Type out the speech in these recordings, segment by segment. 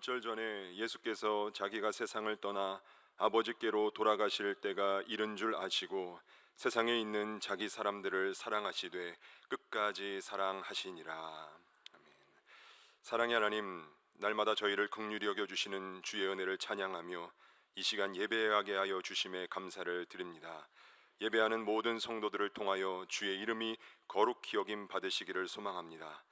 부활절 전에 예수께서 자기가 세상을 떠나 아버지께로 돌아가실 때가 이른 줄 아시고 세상에 있는 자기 사람들을 사랑하시되 끝까지 사랑하시니라. 아멘. 사랑의 하나님, 날마다 저희를 긍휼히 여겨주시는 주의 은혜를 찬양하며 이 시간 예배하게 하여 주심에 감사를 드립니다. 예배하는 모든 성도들을 통하여 주의 이름이 거룩히 여김 받으시기를 소망합니다.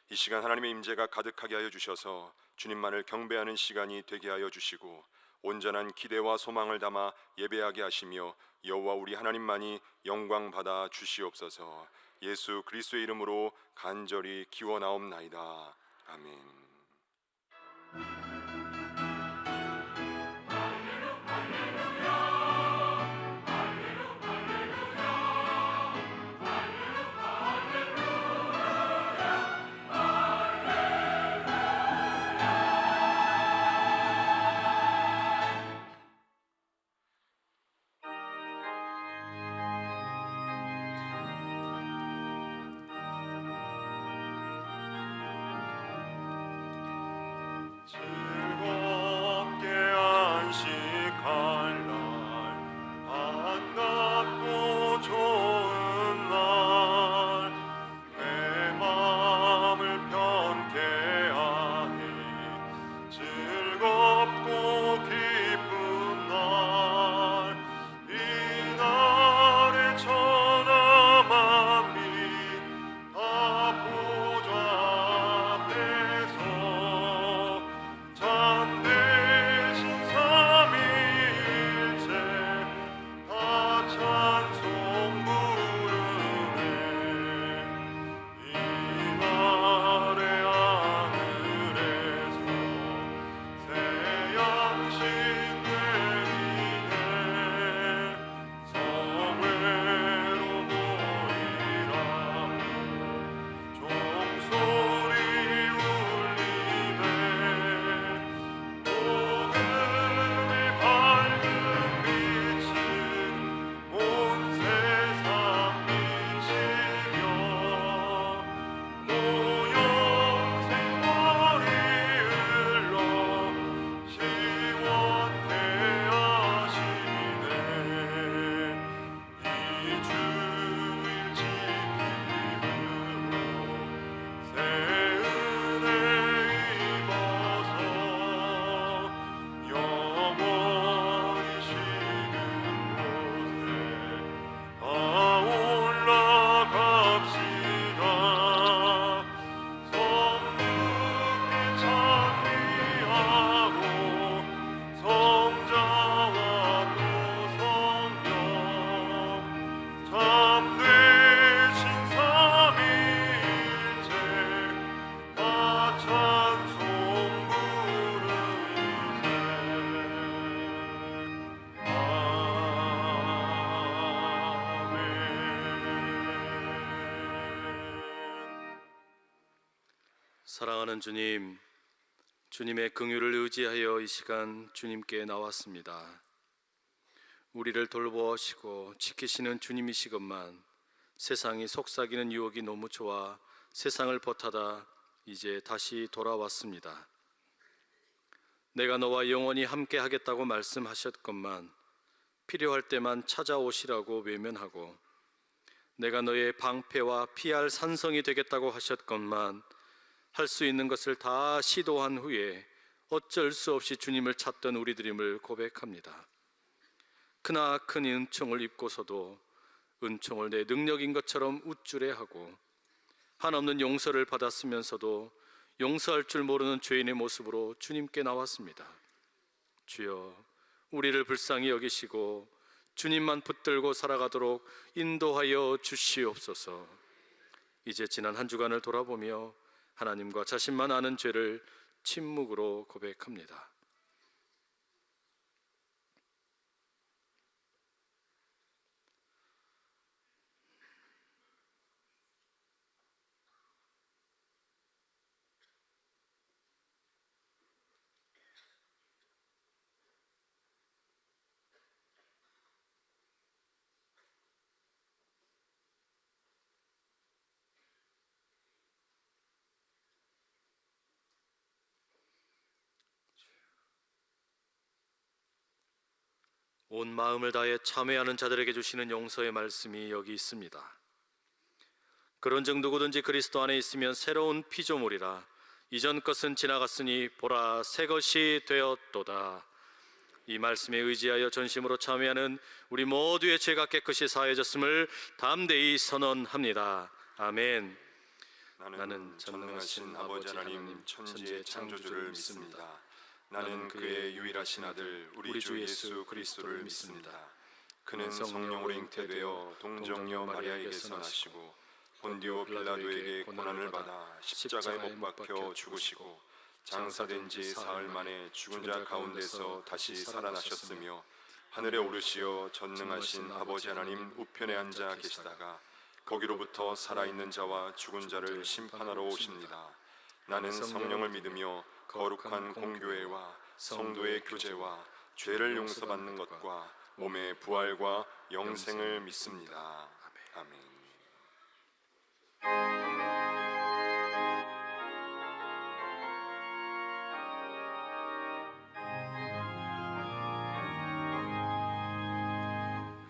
이 시간 하나님의 임재가 가득하게 하여 주셔서 주님만을 경배하는 시간이 되게 하여 주시고 온전한 기대와 소망을 담아 예배하게 하시며 여호와 우리 하나님만이 영광 받아 주시옵소서. 예수 그리스도의 이름으로 간절히 기원하옵나이다. 아멘. 즐겁게 안식할 날, 반갑고 좋은 날, 내 마음을 편케 하니 즐겁고 기쁜 날, 이날의 천하 만민 다 보좌 앞에서 참되신 삼위일체 다 찬송 부르네. 이날의 하늘에서 새 양식 내리네. 성회로 모이라 종소리 울리네. 복음의 밝은 빛은 온 세상 비치며 모형 생활이 흘러 시원케 하시네. 이 주일 지킴으로 새 은혜 입어서 영원히 쉬는 곳에 다 올라갑시다. 성부께 찬미하고 성자와 또 성령 참되신 삼위일체 다 찬송 부르세. 아멘. 사랑하는 주님, 주님의 긍휼을 의지하여 이 시간 주님께 나왔습니다. 우리를 돌보시고 지키시는 주님이시건만 세상이 속삭이는 유혹이 너무 좋아 세상을 버타다 이제 다시 돌아왔습니다. 내가 너와 영원히 함께 하겠다고 말씀하셨건만 필요할 때만 찾아오시라고 외면하고 내가 너의 방패와 피할 산성이 되겠다고 하셨건만 할 수 있는 것을 다 시도한 후에 어쩔 수 없이 주님을 찾던 우리들임을 고백합니다. 크나큰 은총을 입고서도 은총을 내 능력인 것처럼 우쭐해하고 한없는 용서를 받았으면서도 용서할 줄 모르는 죄인의 모습으로 주님께 나왔습니다. 주여, 우리를 불쌍히 여기시고 주님만 붙들고 살아가도록 인도하여 주시옵소서. 이제 지난 한 주간을 돌아보며 하나님과 자신만 아는 죄를 침묵으로 고백합니다. 온 마음을 다해 참회하는 자들에게 주시는 용서의 말씀이 여기 있습니다. 그런즉 누구든지 그리스도 안에 있으면 새로운 피조물이라 이전 것은 지나갔으니 보라 새 것이 되었도다. 이 말씀에 의지하여 전심으로 참회하는 우리 모두의 죄가 깨끗이 사해졌음을 담대히 선언합니다. 아멘. 나는 전능하신 아버지 하나님 천지의 창조주를 믿습니다. 나는 그의 유일하신 아들 우리 주 예수 그리스도를 믿습니다. 그는 성령으로 잉태되어 동정녀 마리아에게서 나시고 본디오 빌라도에게 고난을 받아 십자가에 못 박혀 죽으시고 장사된 지 사흘 만에 죽은 자 가운데서 다시 살아나셨으며 하늘에 오르시어 전능하신 아버지 하나님 우편에 앉아 계시다가 거기로부터 살아있는 자와 죽은 자를 심판하러 오십니다. 나는 성령을 믿으며 거룩한 공교회와 성도의 교제와 죄를 용서받는 것과 몸의 부활과 영생을 믿습니다. 아멘.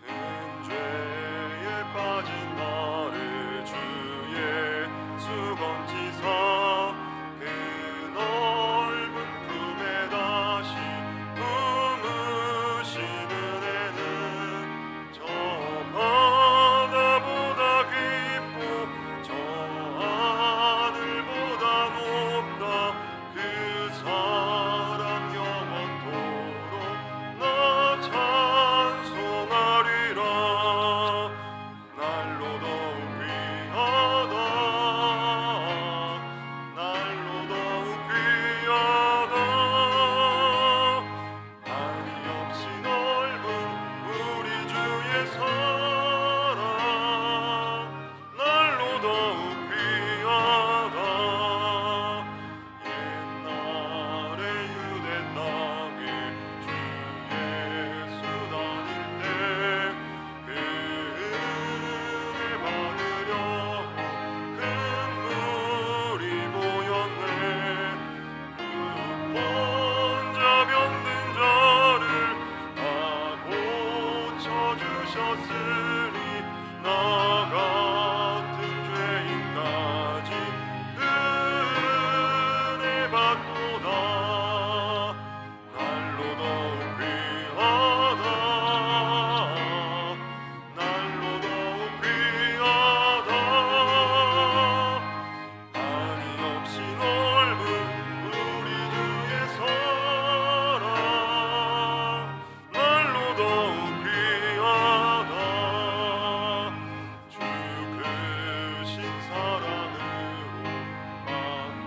큰 죄에 빠진 나를 주의 수건지사 그 넓은 품에 다시 품으시는 애는 저 바다보다 깊고 저 하늘보다 높다. 그 사랑 영원토록 나 찬송하리라. 날로 더욱 귀하다. 날로 더욱 귀하다. 한이 없이 넓은 우리 주의 사랑 날로 더욱 귀하다. 옛날에 유대 땅에 주 예수 다닐 때 그 은혜 받으려고 큰 물이 모였네. 혼자 병든 자를 다 고쳐주셨으니 나 같은 죄인까지 은혜 받도다. 날로 더욱 귀하다. 날로 더욱 귀하다. 한이 없이 넓은 우리 주의 사랑 날로 더욱 귀하다. 주 크신 사랑으로 만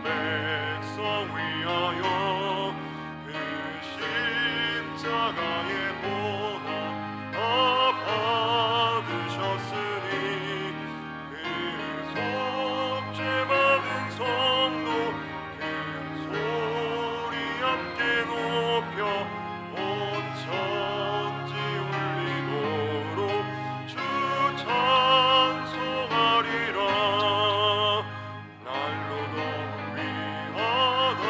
백성 위하여 그 십자가의 고난 다 받으셨으니 그 속죄 받은 성도 큰 소리 함께 높여 온 천지 울리도록 주 찬송하리라. 날로 더욱 귀하다.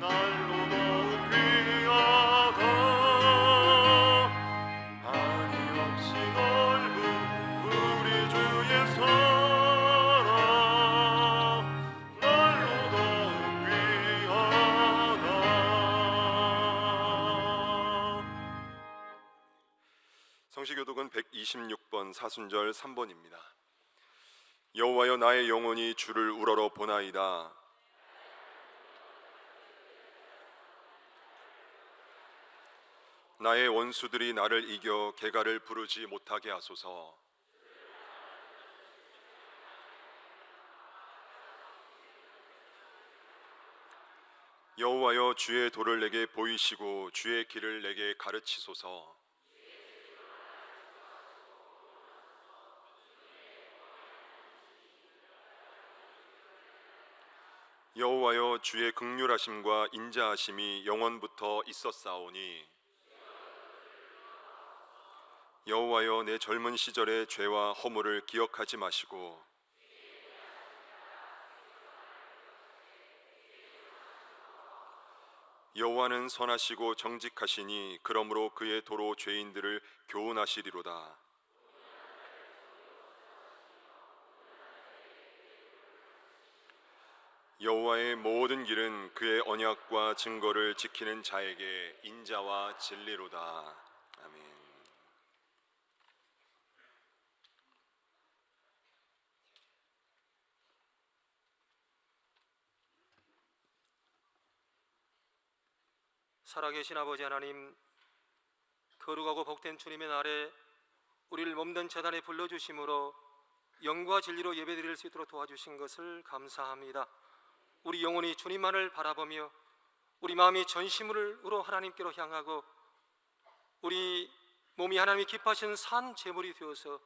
날로 더욱 귀하다. 한이 없이 넓은 우리 주의 사랑 날로 더욱 귀하다. 성시교독은 126번 사순절 3번입니다. 여호와여 나의 영혼이 주를 우러러 보나이다. 나의 원수들이 나를 이겨 개가를 부르지 못하게 하소서. 여호와여 주의 도를 내게 보이시고 주의 길을 내게 가르치소서. 여호와여 주의 긍휼하심과 인자하심이 영원부터 있었사오니 여호와여 내 젊은 시절의 죄와 허물을 기억하지 마시고 여호와는 선하시고 정직하시니 그러므로 그의 도로 죄인들을 교훈하시리로다. 여호와의 모든 길은 그의 언약과 증거를 지키는 자에게 인자와 진리로다. 아멘. 살아계신 아버지 하나님, 거룩하고 복된 주님의 날에 우리를 몸된 제단에 불러주심으로 영과 진리로 예배드릴 수 있도록 도와주신 것을 감사합니다. 우리 영혼이 주님만을 바라보며 우리 마음이 전심으로 하나님께로 향하고 우리 몸이 하나님이 기뻐하신 산 제물이 되어서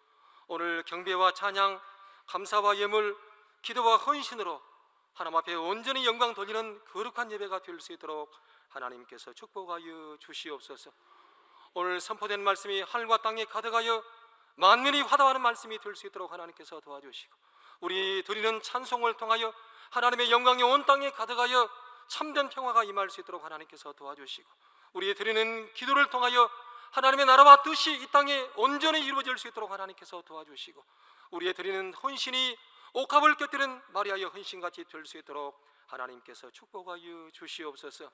오늘 경배와 찬양, 감사와 예물, 기도와 헌신으로 하나님 앞에 온전히 영광 돌리는 거룩한 예배가 될 수 있도록 하나님께서 축복하여 주시옵소서. 오늘 선포된 말씀이 하늘과 땅에 가득하여 만민이 화답하는 말씀이 될 수 있도록 하나님께서 도와주시고, 우리 드리는 찬송을 통하여 하나님의 영광이 온 땅에 가득하여 참된 평화가 임할 수 있도록 하나님께서 도와주시고, 우리 드리는 기도를 통하여 하나님의 나라와 뜻이 이 땅에 온전히 이루어질 수 있도록 하나님께서 도와주시고, 우리의 드리는 헌신이 옥합을 곁들인 마리아의 헌신같이 될 수 있도록 하나님께서 축복하여 주시옵소서.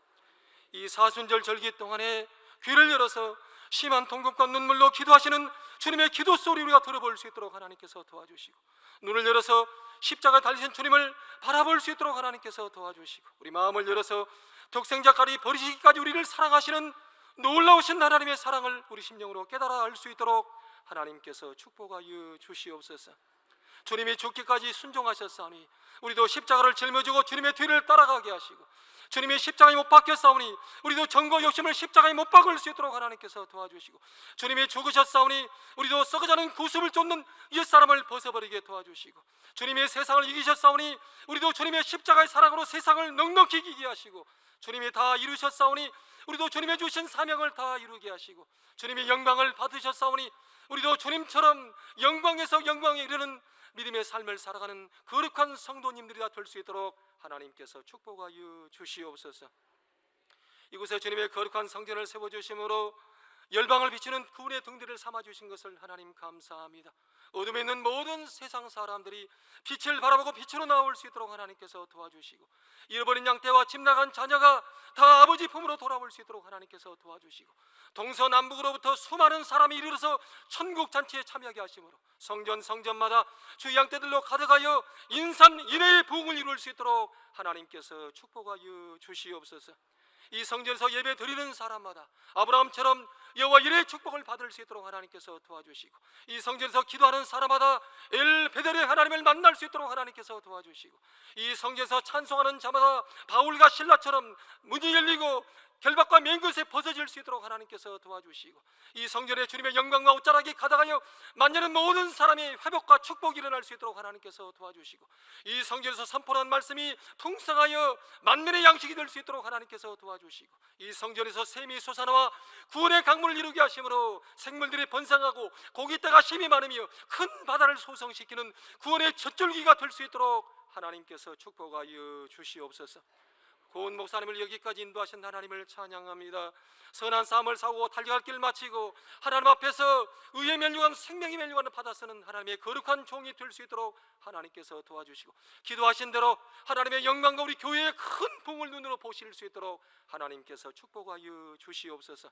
이 사순절 절기 동안에 귀를 열어서 심한 통곡과 눈물로 기도하시는 주님의 기도 소리 우리가 들어볼 수 있도록 하나님께서 도와주시고, 눈을 열어서 십자가 달리신 주님을 바라볼 수 있도록 하나님께서 도와주시고, 우리 마음을 열어서 독생자까지 버리시기까지 우리를 사랑하시는 놀라우신 하나님의 사랑을 우리 심령으로 깨달아 알 수 있도록 하나님께서 축복하여 주시옵소서. 주님이 죽기까지 순종하셨사오니 우리도 십자가를 짊어지고 주님의 뒤를 따라가게 하시고, 주님이 십자가에 못 박혔사오니 우리도 정과 욕심을 십자가에 못 박을 수 있도록 하나님께서 도와주시고, 주님이 죽으셨사오니 우리도 썩어가는 구습을 쫓는 옛사람을 벗어버리게 도와주시고, 주님이 세상을 이기셨사오니 우리도 주님의 십자가의 사랑으로 세상을 넉넉히 이기게 하시고, 주님이 다 이루셨사오니 우리도 주님의 주신 사명을 다 이루게 하시고, 주님이 영광을 받으셨사오니 우리도 주님처럼 영광에서 영광에 이르는 믿음의 삶을 살아가는 거룩한 성도님들이 다 될 수 있도록 하나님께서 축복하여 주시옵소서. 이곳에 주님의 거룩한 성전을 세워주심으로 열방을 비추는 구원의 등대를 삼아주신 것을 하나님 감사합니다. 어둠에 있는 모든 세상 사람들이 빛을 바라보고 빛으로 나올 수 있도록 하나님께서 도와주시고, 잃어버린 양떼와 집 나간 자녀가 다 아버지 품으로 돌아올 수 있도록 하나님께서 도와주시고, 동서남북으로부터 수많은 사람이 이르러서 천국 잔치에 참여하게 하심으로 성전마다 주 양떼들로 가득하여 인산인해의 부흥을 이룰 수 있도록 하나님께서 축복하여 주시옵소서. 이 성전에서 예배 드리는 사람마다 아브라함처럼 여호와 이레의 축복을 받을 수 있도록 하나님께서 도와주시고, 이 성전에서 기도하는 사람마다 엘 베델의 하나님을 만날 수 있도록 하나님께서 도와주시고, 이 성전에서 찬송하는 자마다 바울과 실라처럼 문이 열리고 결박과 맹것에 벗어질 수 있도록 하나님께서 도와주시고, 이 성전에 주님의 영광과 옷자락이 가득하여 만연한 모든 사람의 회복과 축복이 일어날 수 있도록 하나님께서 도와주시고, 이 성전에서 선포하는 말씀이 풍성하여 만민의 양식이 될 수 있도록 하나님께서 도와주시고, 이 성전에서 샘이 솟아나와 구원의 강물을 이루게 하심으로 생물들이 번성하고 고기떼가 힘이 많으며 큰 바다를 소성시키는 구원의 젖줄기가 될 수 있도록 하나님께서 축복하여 주시옵소서. 고은 목사님을 여기까지 인도하신 하나님을 찬양합니다. 선한 싸움을 싸우고 달려갈 길 마치고 하나님 앞에서 의의 멸류관 생명의 멸류관을 받아 쓰는 하나님의 거룩한 종이 될 수 있도록 하나님께서 도와주시고, 기도하신 대로 하나님의 영광과 우리 교회의 큰 부흥을 눈으로 보실 수 있도록 하나님께서 축복하여 주시옵소서.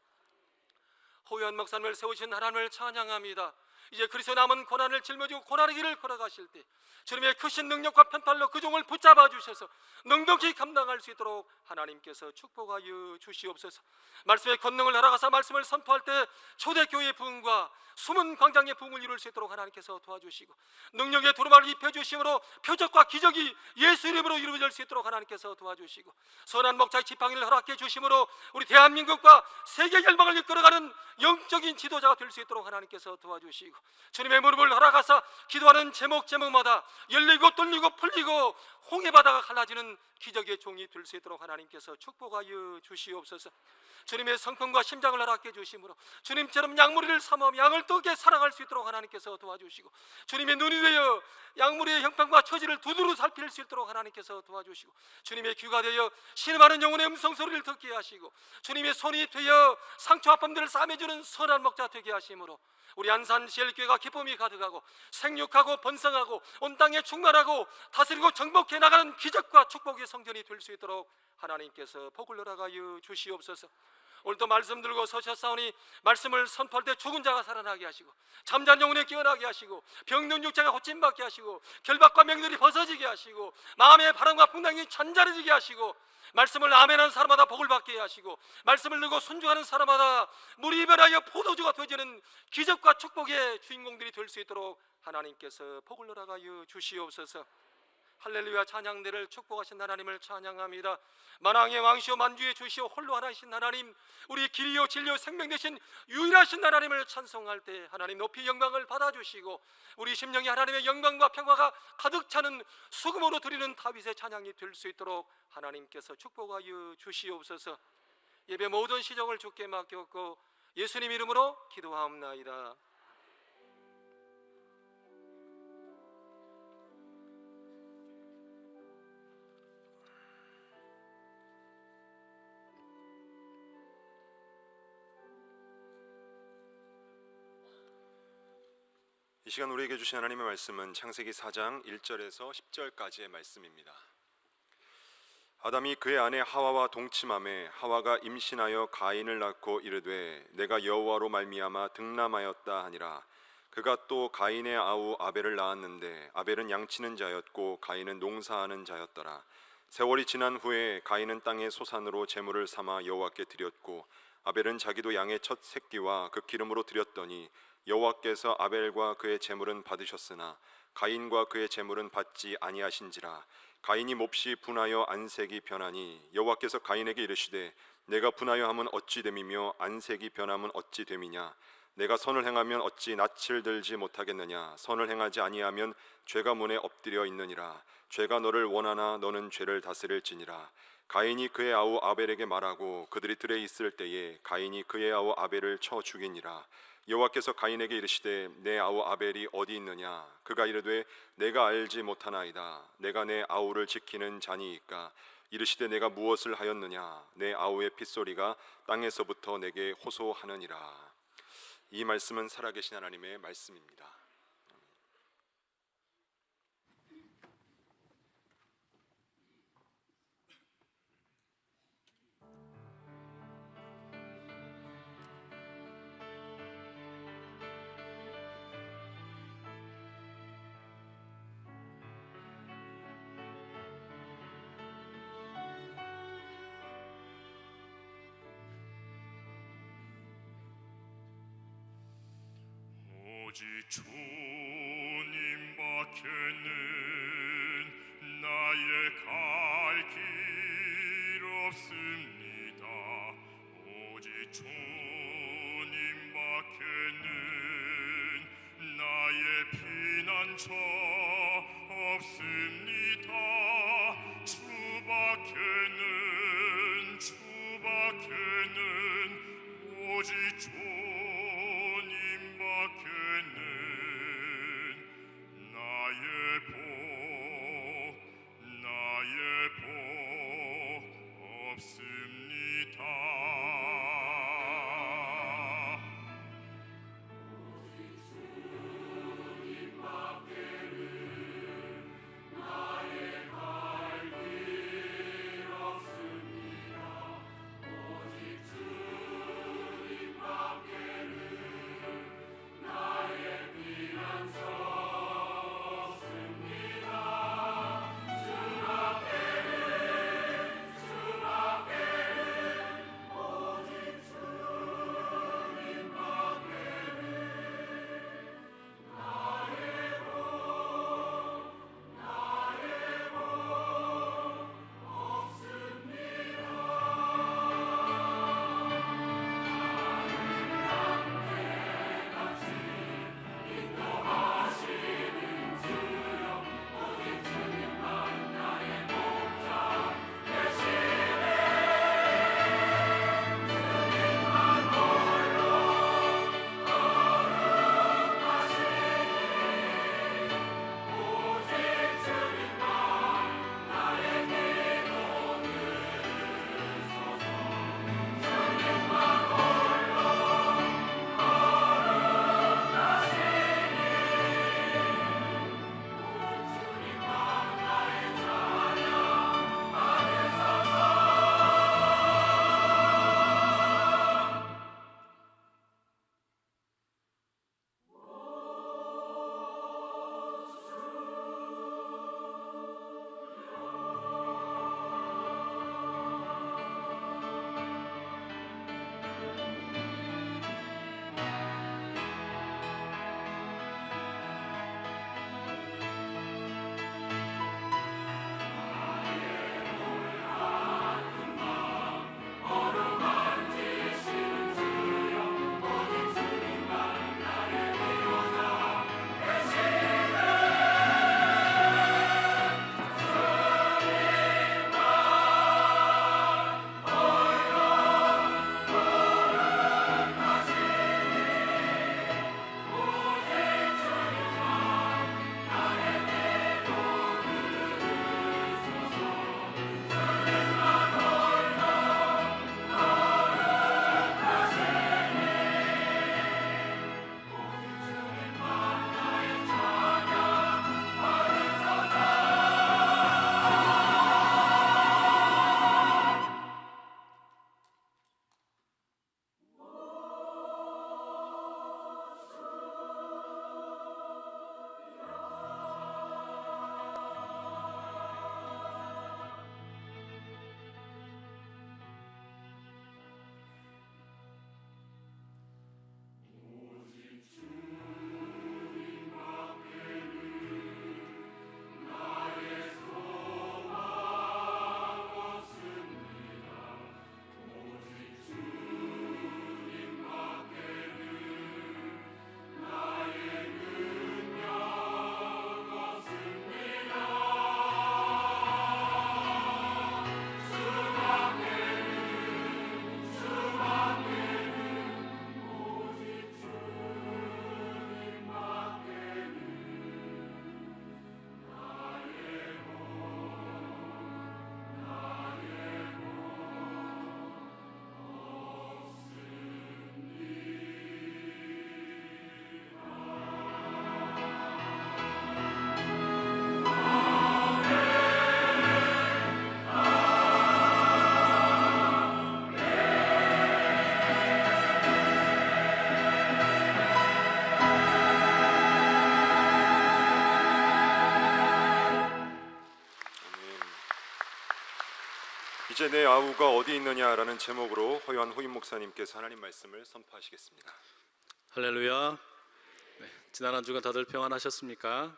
호연 목사님을 세우신 하나님을 찬양합니다. 이제 그리스도 남은 고난을 짊어지고 고난의 길을 걸어가실 때 주님의 크신 능력과 편팔로 그 종을 붙잡아 주셔서 넉넉히 감당할 수 있도록 하나님께서 축복하여 주시옵소서. 말씀의 권능을 알아가서 말씀을 선포할 때 초대교회의 부흥과 숨은 광장의 부흥을 이룰 수 있도록 하나님께서 도와주시고, 능력의 두루마를 입혀주심으로 표적과 기적이 예수 이름으로 이루어질 수 있도록 하나님께서 도와주시고, 선한 목자의 지팡이를 허락해 주심으로 우리 대한민국과 세계 열방을 이끌어가는 영적인 지도자가 될 수 있도록 하나님께서 도와주시고, 도와주시고 주님의 무릎을 허락하사 기도하는 제목마다 열리고 뚫리고 풀리고 홍해 바다가 갈라지는 기적의 종이 될 수 있도록 하나님께서 축복하여 주시옵소서. 주님의 성품과 심장을 허락해 주심으로 주님처럼 양무리를 사모하며 양을 뜨겁게 사랑할 수 있도록 하나님께서 도와주시고 주님의 눈이 되어 양무리의 형편과 처지를 두드러 살필 수 있도록 하나님께서 도와주시고 주님의 귀가 되어 신음하는 영혼의 음성소리를 듣게 하시고 주님의 손이 되어 상처 아픔들을 싸매주는 선한 목자 되게 하심으로 우리 안산 CL교회가 기쁨이 가득하고 생육하고 번성하고 온 땅에 충만하고 다스리고 정복해 나가는 기적과 축복의 성전이 될 수 있도록 하나님께서 복을 허락하여 주시옵소서. 오늘도 말씀 들고 서셨사오니 말씀을 선포할 때 죽은 자가 살아나게 하시고 잠자는 영혼에 깨어나게 하시고 병든 육체가 고침받게 하시고 결박과 명들이 벗어지게 하시고 마음의 바람과 풍랑이 잔잔해지게 하시고 말씀을 아멘하는 사람마다 복을 받게 하시고 말씀을 듣고 순종하는 사람마다 물이 변하여 포도주가 되어지는 기적과 축복의 주인공들이 될 수 있도록 하나님께서 복을 허락하여 주시옵소서. 할렐루야. 찬양대를 축복하신 하나님을 찬양합니다. 만왕의 왕시오 만주의 주시오 홀로 하나이신 하나님, 우리 길이요 진리요 생명 되신 유일하신 하나님을 찬송할 때 하나님 높이 영광을 받아주시고 우리 심령이 하나님의 영광과 평화가 가득 차는 수금으로 드리는 다윗의 찬양이 될 수 있도록 하나님께서 축복하여 주시옵소서. 예배 모든 시정을 주께 맡겼고 예수님 이름으로 기도하옵나이다. 이 시간 우리에게 주신 하나님의 말씀은 창세기 4장 1절에서 10절까지의 말씀입니다. 아담이 그의 아내 하와와 동침하매 하와가 임신하여 가인을 낳고 이르되 내가 여호와로 말미암아 득남하였다 하니라. 그가 또 가인의 아우 아벨을 낳았는데 아벨은 양치는 자였고 가인은 농사하는 자였더라. 세월이 지난 후에 가인은 땅의 소산으로 제물을 삼아 여호와께 드렸고 아벨은 자기도 양의 첫 새끼와 그 기름으로 드렸더니 여호와께서 아벨과 그의 제물은 받으셨으나 가인과 그의 제물은 받지 아니하신지라. 가인이 몹시 분하여 안색이 변하니 여호와께서 가인에게 이르시되 내가 분하여 함은 어찌 됨이며 안색이 변함은 어찌 됨이냐. 내가 선을 행하면 어찌 낯을 들지 못하겠느냐. 선을 행하지 아니하면 죄가 문에 엎드려 있느니라. 죄가 너를 원하나 너는 죄를 다스릴지니라. 가인이 그의 아우 아벨에게 말하고 그들이 들에 있을 때에 가인이 그의 아우 아벨을 쳐 죽이니라. 여호와께서 가인에게 이르시되 내 아우 아벨이 어디 있느냐. 그가 이르되 내가 알지 못하나이다. 내가 내 아우를 지키는 자니이까. 이르시되 내가 무엇을 하였느냐. 내 아우의 핏소리가 땅에서부터 내게 호소하느니라. 이 말씀은 살아계신 하나님의 말씀입니다. 오직 주님밖에는 나의 갈 길 없습니다. 오직 주님밖에는 나의 피난처 없습니다. 주밖에는 오직 주님밖에는 나의 복 없습니다. 오직 주님밖에는 나의 이제 내 아우가 어디 있느냐라는 제목으로 허요한 호임 목사님께서 하나님 말씀을 선포하시겠습니다. 할렐루야. 네, 지난 한 주간 다들 평안하셨습니까?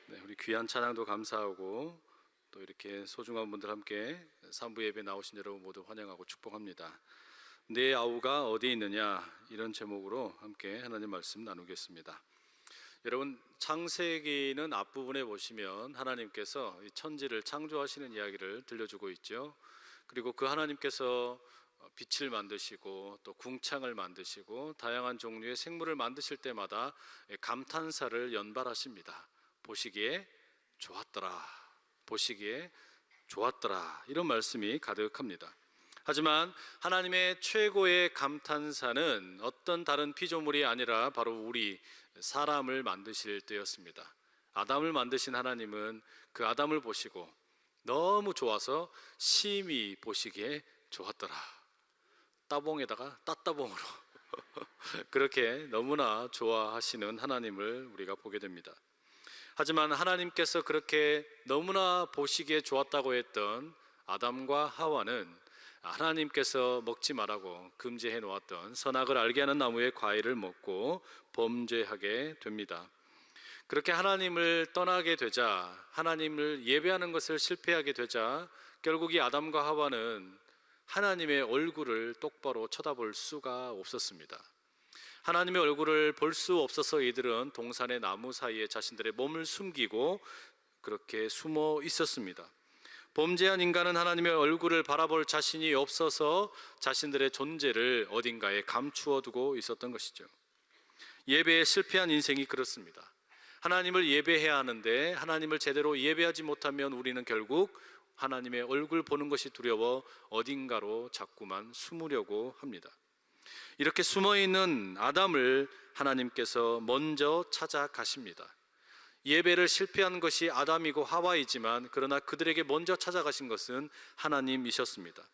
네, 우리 귀한 찬양도 감사하고 또 이렇게 소중한 분들 함께 산부 예배 나오신 여러분 모두 환영하고 축복합니다. 내 아우가 어디 있느냐, 이런 제목으로 함께 하나님 말씀 나누겠습니다. 여러분, 창세기는 앞부분에 보시면 하나님께서 이 천지를 창조하시는 이야기를 들려주고 있죠. 그리고 그 하나님께서 빛을 만드시고 또 궁창을 만드시고 다양한 종류의 생물을 만드실 때마다 감탄사를 연발하십니다. 보시기에 좋았더라, 보시기에 좋았더라, 이런 말씀이 가득합니다. 하지만 하나님의 최고의 감탄사는 어떤 다른 피조물이 아니라 바로 우리 사람을 만드실 때였습니다. 아담을 만드신 하나님은 그 아담을 보시고 너무 좋아서 심히 보시기에 좋았더라, 따봉에다가 따따봉으로 그렇게 너무나 좋아하시는 하나님을 우리가 보게 됩니다. 하지만 하나님께서 그렇게 너무나 보시기에 좋았다고 했던 아담과 하와는 하나님께서 먹지 말라고 금지해 놓았던 선악을 알게 하는 나무의 과일을 먹고 범죄하게 됩니다. 그렇게 하나님을 떠나게 되자, 하나님을 예배하는 것을 실패하게 되자 결국 이 아담과 하와는 하나님의 얼굴을 똑바로 쳐다볼 수가 없었습니다. 하나님의 얼굴을 볼 수 없어서 이들은 동산의 나무 사이에 자신들의 몸을 숨기고 그렇게 숨어 있었습니다. 범죄한 인간은 하나님의 얼굴을 바라볼 자신이 없어서 자신들의 존재를 어딘가에 감추어 두고 있었던 것이죠. 예배에 실패한 인생이 그렇습니다. 하나님을 예배해야 하는데 하나님을 제대로 예배하지 못하면 우리는 결국 하나님의 얼굴 보는 것이 두려워 어딘가로 자꾸만 숨으려고 합니다. 이렇게 숨어있는 아담을 하나님께서 먼저 찾아가십니다. 예배를 실패한 것이 아담이고 하와이지만 그러나 그들에게 먼저 찾아가신 것은 하나님이셨습니다.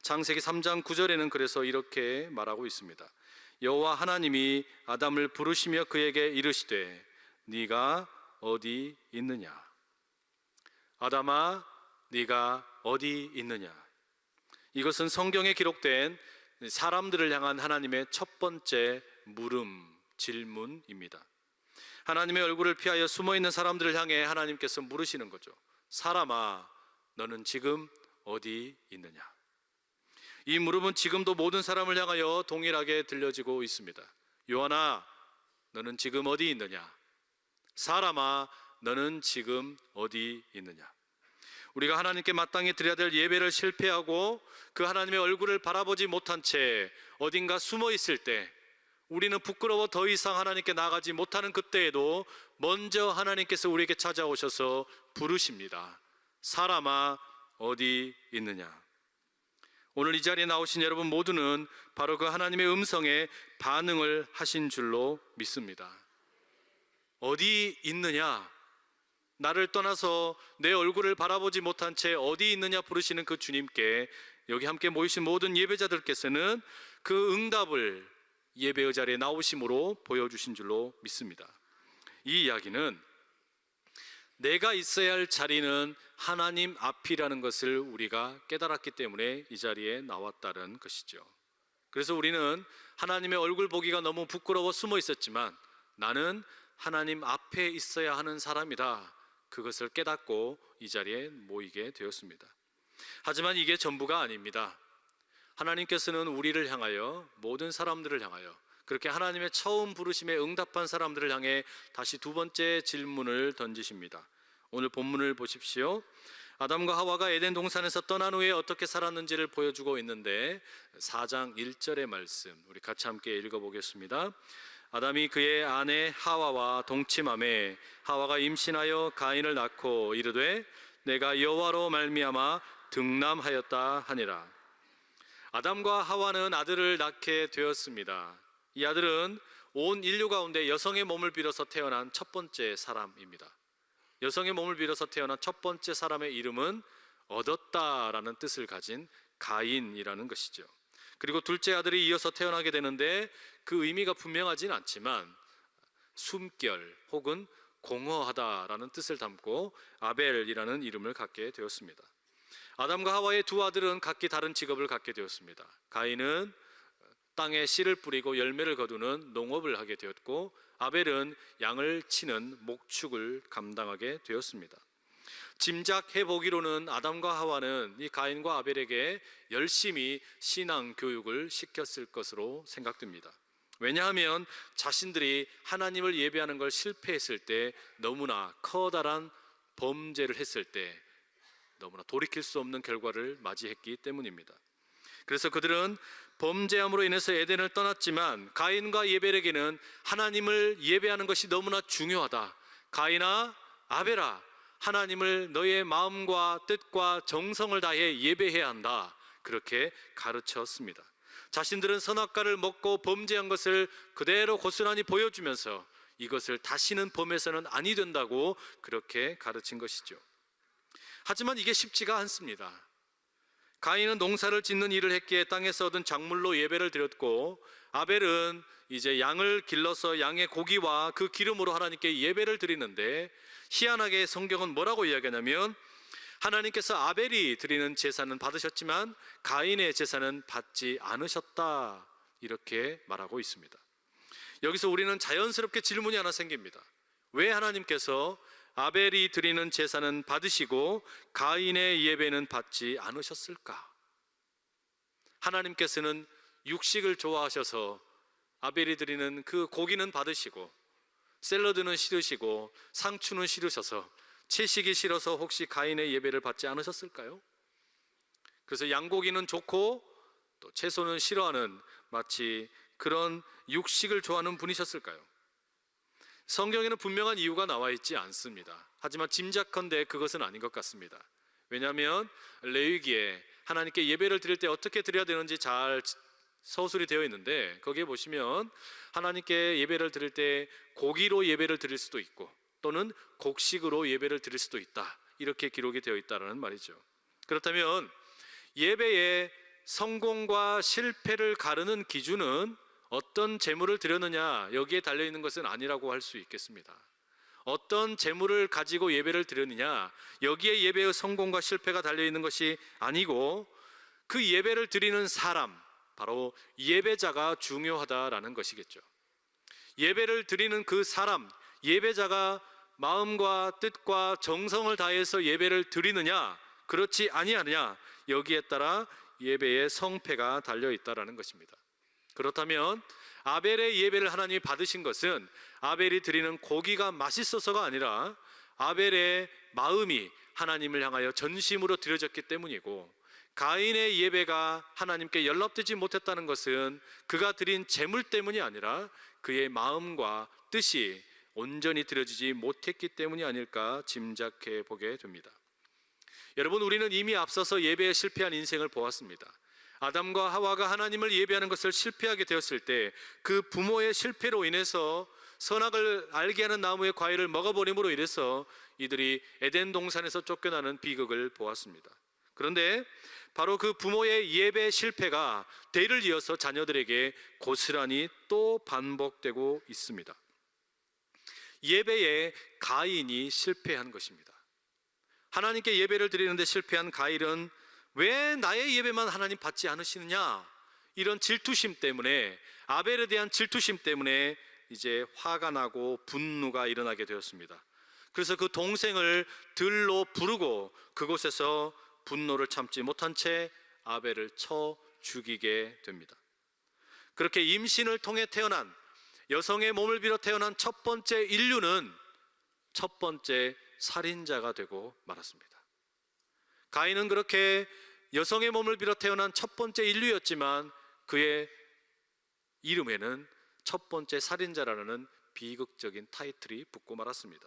창세기 3장 9절에는 그래서 이렇게 말하고 있습니다. 여호와 하나님이 아담을 부르시며 그에게 이르시되 네가 어디 있느냐. 아담아, 네가 어디 있느냐. 이것은 성경에 기록된 사람들을 향한 하나님의 첫 번째 물음, 질문입니다. 하나님의 얼굴을 피하여 숨어있는 사람들을 향해 하나님께서 물으시는 거죠. 사람아, 너는 지금 어디 있느냐. 이 물음은 지금도 모든 사람을 향하여 동일하게 들려지고 있습니다. 요한아, 너는 지금 어디 있느냐. 사람아, 너는 지금 어디 있느냐. 우리가 하나님께 마땅히 드려야 될 예배를 실패하고 그 하나님의 얼굴을 바라보지 못한 채 어딘가 숨어 있을 때, 우리는 부끄러워 더 이상 하나님께 나가지 못하는 그때에도 먼저 하나님께서 우리에게 찾아오셔서 부르십니다. 사람아, 어디 있느냐. 오늘 이 자리에 나오신 여러분 모두는 바로 그 하나님의 음성에 반응을 하신 줄로 믿습니다. 어디 있느냐. 나를 떠나서 내 얼굴을 바라보지 못한 채 어디 있느냐 부르시는 그 주님께 여기 함께 모이신 모든 예배자들께서는 그 응답을 예배의 자리에 나오심으로 보여주신 줄로 믿습니다. 이 이야기는 내가 있어야 할 자리는 하나님 앞이라는 것을 우리가 깨달았기 때문에 이 자리에 나왔다는 것이죠. 그래서 우리는 하나님의 얼굴 보기가 너무 부끄러워 숨어 있었지만 나는 하나님 앞에 있어야 하는 사람이다, 그것을 깨닫고 이 자리에 모이게 되었습니다. 하지만 이게 전부가 아닙니다. 하나님께서는 우리를 향하여, 모든 사람들을 향하여, 그렇게 하나님의 처음 부르심에 응답한 사람들을 향해 다시 두 번째 질문을 던지십니다. 오늘 본문을 보십시오. 아담과 하와가 에덴 동산에서 떠난 후에 어떻게 살았는지를 보여주고 있는데 4장 1절의 말씀 우리 같이 함께 읽어보겠습니다. 아담이 그의 아내 하와와 동침하매 하와가 임신하여 가인을 낳고 이르되 내가 여호와로 말미암아 등남하였다 하니라. 아담과 하와는 아들을 낳게 되었습니다. 이 아들은 온 인류 가운데 여성의 몸을 빌어서 태어난 첫 번째 사람입니다. 여성의 몸을 빌어서 태어난 첫 번째 사람의 이름은 얻었다라는 뜻을 가진 가인이라는 것이죠. 그리고 둘째 아들이 이어서 태어나게 되는데 그 의미가 분명하진 않지만 숨결 혹은 공허하다라는 뜻을 담고 아벨이라는 이름을 갖게 되었습니다. 아담과 하와의 두 아들은 각기 다른 직업을 갖게 되었습니다. 가인은 땅에 씨를 뿌리고 열매를 거두는 농업을 하게 되었고, 아벨은 양을 치는 목축을 감당하게 되었습니다. 짐작해 보기로는 아담과 하와는 이 가인과 아벨에게 열심히 신앙 교육을 시켰을 것으로 생각됩니다. 왜냐하면 자신들이 하나님을 예배하는 걸 실패했을 때, 너무나 커다란 범죄를 했을 때 너무나 돌이킬 수 없는 결과를 맞이했기 때문입니다. 그래서 그들은 범죄함으로 인해서 에덴을 떠났지만, 가인과 아벨에게는 하나님을 예배하는 것이 너무나 중요하다. 가인아, 아벨아, 하나님을 너의 마음과 뜻과 정성을 다해 예배해야 한다. 그렇게 가르쳤습니다. 자신들은 선악과를 먹고 범죄한 것을 그대로 고스란히 보여주면서 이것을 다시는 범해서는 아니 된다고 그렇게 가르친 것이죠. 하지만 이게 쉽지가 않습니다. 가인은 농사를 짓는 일을 했기에 땅에서 얻은 작물로 예배를 드렸고, 아벨은 이제 양을 길러서 양의 고기와 그 기름으로 하나님께 예배를 드리는데, 희한하게 성경은 뭐라고 이야기하냐면, 하나님께서 아벨이 드리는 제사는 받으셨지만 가인의 제사는 받지 않으셨다, 이렇게 말하고 있습니다. 여기서 우리는 자연스럽게 질문이 하나 생깁니다. 왜 하나님께서 아벨이 드리는 제사는 받으시고 가인의 예배는 받지 않으셨을까? 하나님께서는 육식을 좋아하셔서 아벨이 드리는 그 고기는 받으시고 샐러드는 싫으시고 상추는 싫으셔서, 채식이 싫어서 혹시 가인의 예배를 받지 않으셨을까요? 그래서 양고기는 좋고 또 채소는 싫어하는, 마치 그런 육식을 좋아하는 분이셨을까요? 성경에는 분명한 이유가 나와 있지 않습니다. 하지만 짐작컨대 그것은 아닌 것 같습니다. 왜냐하면 레위기에 하나님께 예배를 드릴 때 어떻게 드려야 되는지 잘 서술이 되어 있는데, 거기에 보시면 하나님께 예배를 드릴 때 고기로 예배를 드릴 수도 있고 또는 곡식으로 예배를 드릴 수도 있다, 이렇게 기록이 되어 있다는 말이죠. 그렇다면 예배의 성공과 실패를 가르는 기준은 어떤 제물을 드렸느냐, 여기에 달려있는 것은 아니라고 할 수 있겠습니다. 어떤 제물을 가지고 예배를 드렸느냐, 여기에 예배의 성공과 실패가 달려있는 것이 아니고, 그 예배를 드리는 사람, 바로 예배자가 중요하다라는 것이겠죠. 예배를 드리는 그 사람, 예배자가 마음과 뜻과 정성을 다해서 예배를 드리느냐, 그렇지 아니하느냐, 여기에 따라 예배의 성패가 달려있다라는 것입니다. 그렇다면 아벨의 예배를 하나님이 받으신 것은 아벨이 드리는 고기가 맛있어서가 아니라 아벨의 마음이 하나님을 향하여 전심으로 드려졌기 때문이고, 가인의 예배가 하나님께 연락되지 못했다는 것은 그가 드린 제물 때문이 아니라 그의 마음과 뜻이 온전히 드려지지 못했기 때문이 아닐까 짐작해 보게 됩니다. 여러분, 우리는 이미 앞서서 예배에 실패한 인생을 보았습니다. 아담과 하와가 하나님을 예배하는 것을 실패하게 되었을 때, 그 부모의 실패로 인해서 선악을 알게 하는 나무의 과일을 먹어버림으로 인해서 이들이 에덴 동산에서 쫓겨나는 비극을 보았습니다. 그런데 바로 그 부모의 예배 실패가 대를 이어서 자녀들에게 고스란히 또 반복되고 있습니다. 예배에 가인이 실패한 것입니다. 하나님께 예배를 드리는데 실패한 가인은 왜 나의 예배만 하나님 받지 않으시느냐, 이런 질투심 때문에, 아벨에 대한 질투심 때문에 이제 화가 나고 분노가 일어나게 되었습니다. 그래서 그 동생을 들로 부르고 그곳에서 분노를 참지 못한 채 아벨을 쳐 죽이게 됩니다. 그렇게 임신을 통해 태어난, 여성의 몸을 빌어 태어난 첫 번째 인류는 첫 번째 살인자가 되고 말았습니다. 가인은 그렇게 여성의 몸을 빌어 태어난 첫 번째 인류였지만 그의 이름에는 첫 번째 살인자라는 비극적인 타이틀이 붙고 말았습니다.